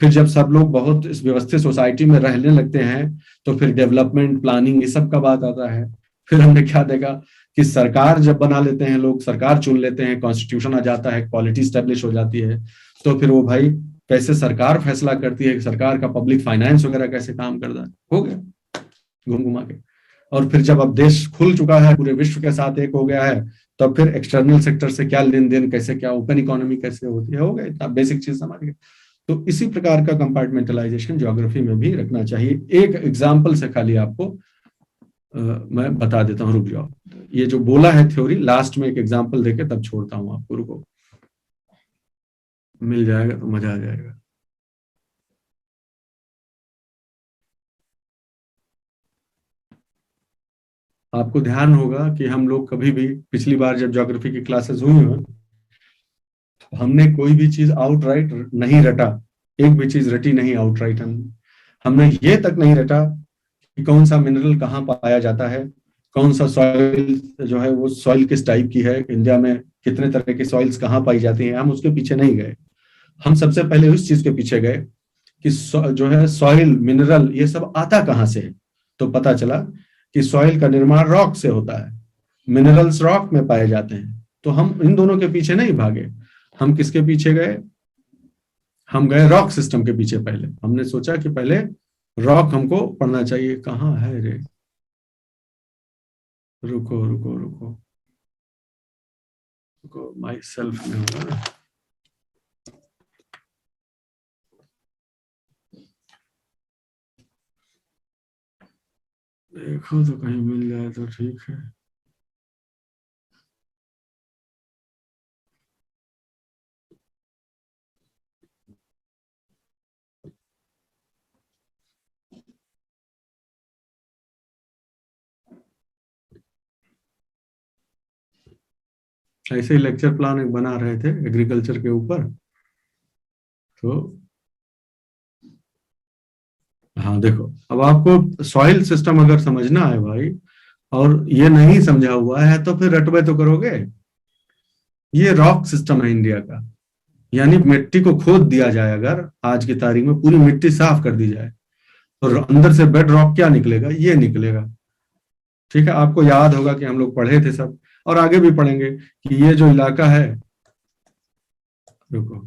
फिर जब सब लोग बहुत इस व्यवस्थित सोसाइटी में रहने लगते हैं, तो फिर डेवलपमेंट प्लानिंग ये सब का बात आता है। फिर हमने क्या देखा कि सरकार जब बना लेते हैं लोग, सरकार चुन लेते हैं, कॉन्स्टिट्यूशन आ जाता है, पॉलिटी स्टेब्लिश हो जाती है, तो फिर वो भाई कैसे सरकार फैसला करती है कि सरकार का पब्लिक फाइनेंस वगैरह कैसे काम करता है, हो गया घूम घुमा के। और फिर जब अब देश खुल चुका है, पूरे विश्व के साथ एक हो गया है, तब फिर एक्सटर्नल सेक्टर से क्या लेन देन, कैसे क्या ओपन इकोनॉमी कैसे होती है, हो गया। इतना बेसिक चीज समझ गए। तो इसी प्रकार का कंपार्टमेंटलाइजेशन ज्योग्राफी में भी रखना चाहिए। एक एग्जाम्पल से खाली आपको मैं बता देता हूँ, रुक जाओ। ये जो बोला है थ्योरी, लास्ट में एक एग्जाम्पल देके तब छोड़ता हूँ आपको, रुको, मिल जाएगा तो मजा आ जाएगा। आपको ध्यान होगा कि हम लोग कभी भी पिछली बार जब ज्योग्राफी की क्लासेस हुई हैं, हमने कोई भी चीज आउटराइट नहीं रटा। एक भी चीज रटी नहीं आउटराइट। हमने ये तक नहीं रटा कि कौन सा मिनरल कहाँ पाया जाता है, कौन सा सॉइल जो है वो सॉइल किस टाइप की है, इंडिया में कितने तरह की सॉइल्स कहाँ पाई जाती हैं, हम उसके पीछे नहीं गए। हम सबसे पहले उस चीज के पीछे गए कि जो है सॉइल मिनरल ये सब आता कहाँ से है। तो पता चला कि सॉइल का निर्माण रॉक से होता है, मिनरल्स रॉक में पाए जाते हैं। तो हम इन दोनों के पीछे नहीं भागे, हम किसके पीछे गए, हम गए रॉक सिस्टम के पीछे। पहले हमने सोचा कि पहले रॉक हमको पढ़ना चाहिए। कहाँ है रे, रुको रुको रुको रुको, माई सेल्फ में होगा ना। देखो तो कहीं मिल जाए तो ठीक है। ऐसे ही लेक्चर प्लान एक बना रहे थे एग्रीकल्चर के ऊपर। तो हाँ देखो, अब आपको सॉइल सिस्टम अगर समझना है भाई, और ये नहीं समझा हुआ है, तो फिर रटबे तो करोगे। ये रॉक सिस्टम है इंडिया का, यानी मिट्टी को खोद दिया जाए, अगर आज की तारीख में पूरी मिट्टी साफ कर दी जाए, तो अंदर से बेड रॉक क्या निकलेगा, ये निकलेगा। ठीक है, आपको याद होगा कि हम लोग पढ़े थे सब, और आगे भी पढ़ेंगे कि ये जो इलाका है, रुको,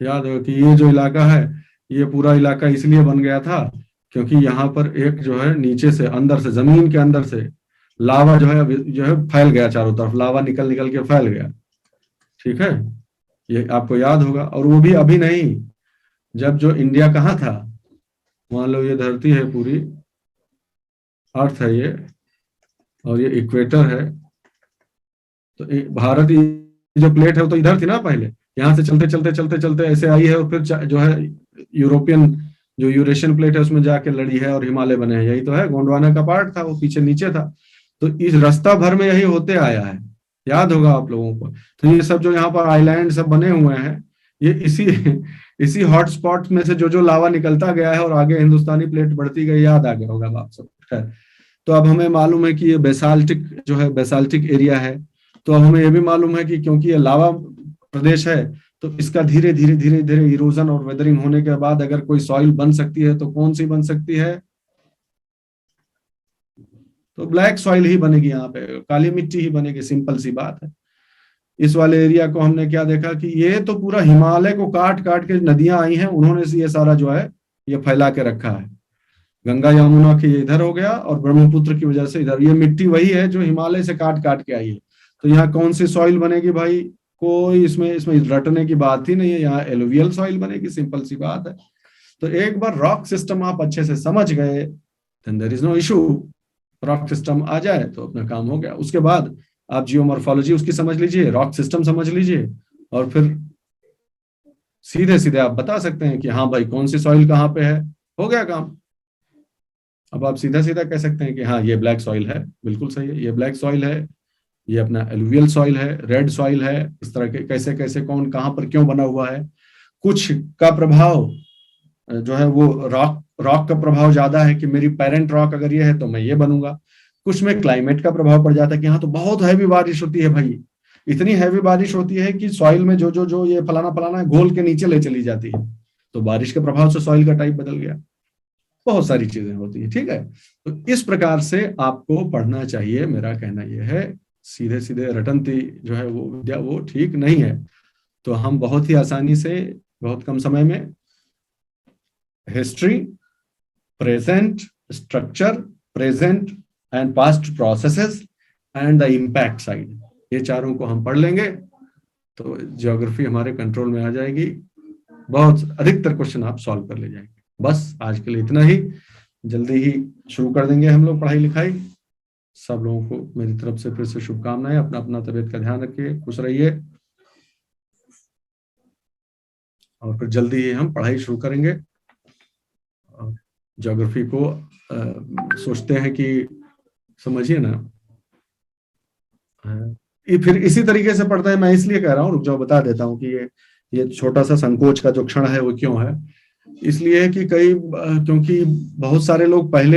याद होगा कि ये जो इलाका है, ये पूरा इलाका इसलिए बन गया था क्योंकि यहाँ पर एक जो है नीचे से, अंदर से, जमीन के अंदर से लावा जो है फैल गया, चारों तरफ लावा निकल निकल के फैल गया। ठीक है, ये आपको याद होगा। और वो भी अभी नहीं, जब जो इंडिया कहाँ था, मान लो ये धरती है पूरी, अर्थ है ये, और ये इक्वेटर है, तो भारत, ये जो प्लेट है वो तो इधर थी ना पहले, यहाँ से चलते चलते चलते चलते ऐसे आई है, और फिर जो है यूरोपियन, जो यूरेशियन प्लेट है उसमें जाके लड़ी है और हिमालय बने हैं। यही तो है, गोंडवाना का पार्ट था वो, पीछे नीचे था। तो इस रास्ता भर में यही होते आया है, याद होगा आप लोगों को। तो ये सब जो यहाँ पर आइलैंड सब बने हुए हैं, ये इसी इसी हॉटस्पॉट में से जो जो लावा निकलता गया है, और आगे हिंदुस्तानी प्लेट बढ़ती गई, याद आ गया होगा आप सब। खैर, तो अब हमें मालूम है कि ये बेसाल्टिक जो है, बेसाल्टिक एरिया है। तो अब हमें ये भी मालूम है कि क्योंकि ये लावा प्रदेश है, तो इसका धीरे धीरे धीरे धीरे इरोजन और वेदरिंग होने के बाद अगर कोई सॉइल बन सकती है, तो कौन सी बन सकती है, तो ब्लैक सॉइल ही बनेगी, यहाँ पे काली मिट्टी ही बनेगी, सिंपल सी बात है। इस वाले एरिया को हमने क्या देखा कि ये तो पूरा हिमालय को काट काट के नदियां आई हैं, उन्होंने ये सारा जो है ये फैला के रखा है। गंगा यमुना के इधर हो गया, और ब्रह्मपुत्र की वजह से इधर, ये मिट्टी वही है जो हिमालय से काट काट के आई है। तो यहाँ कौन सी सॉइल बनेगी भाई, कोई इसमें इसमें रटने की बात ही नहीं है, यहाँ एलुवियल सॉइल बनेगी, सिंपल सी बात है। तो एक बार रॉक सिस्टम आप अच्छे से समझ गए, then there is no issue. Rock system आ जाए तो अपना काम हो गया। उसके बाद आप जियोमॉर्फोलॉजी उसकी समझ लीजिए, रॉक सिस्टम समझ लीजिए, और फिर सीधे सीधे आप बता सकते हैं कि हाँ भाई कौन सी सॉइल कहाँ पे है, हो गया काम। अब आप सीधा सीधा कह सकते हैं कि हाँ ये ब्लैक सॉइल है, बिल्कुल सही है, ये ब्लैक सॉइल है, ये अपना एलुवियल सॉइल है, रेड सॉइल है, इस तरह के कैसे कैसे कौन कहाँ पर क्यों बना हुआ है। कुछ का प्रभाव जो है वो रॉक रॉक का प्रभाव ज्यादा है कि मेरी पेरेंट रॉक अगर ये है तो मैं ये बनूंगा। कुछ में क्लाइमेट का प्रभाव पड़ जाता है कि हाँ तो बहुत हैवी बारिश होती है भाई, इतनी हैवी बारिश होती है कि सॉइल में जो जो जो ये फलाना फलाना घोल के नीचे ले चली जाती है, तो बारिश के प्रभाव से सॉइल का टाइप बदल गया। बहुत सारी चीजें होती है, ठीक है। तो इस प्रकार से आपको पढ़ना चाहिए, मेरा कहना यह है। सीधे सीधे रटंती जो है वो विद्या वो ठीक नहीं है। तो हम बहुत ही आसानी से बहुत कम समय में history, present structure, present and past processes and the impact side, ये चारों को हम पढ़ लेंगे तो ज्योग्राफी हमारे कंट्रोल में आ जाएगी। बहुत अधिकतर क्वेश्चन आप सॉल्व कर ले जाएंगे। बस आज के लिए इतना ही। जल्दी ही शुरू कर देंगे हम लोग पढ़ाई लिखाई। सब लोगों को मेरी तरफ से फिर से शुभकामनाएं। अपना अपना तबीयत का ध्यान रखिए, खुश रहिए, और फिर जल्दी ही हम पढ़ाई शुरू करेंगे। ज्योग्राफी को सोचते हैं कि समझिए ना, ये फिर इसी तरीके से पढ़ता है। मैं इसलिए कह रहा हूँ, रुक जाओ बता देता हूँ कि ये छोटा सा संकोच का जो क्षण है वो क्यों है। इसलिए कि क्योंकि बहुत सारे लोग पहले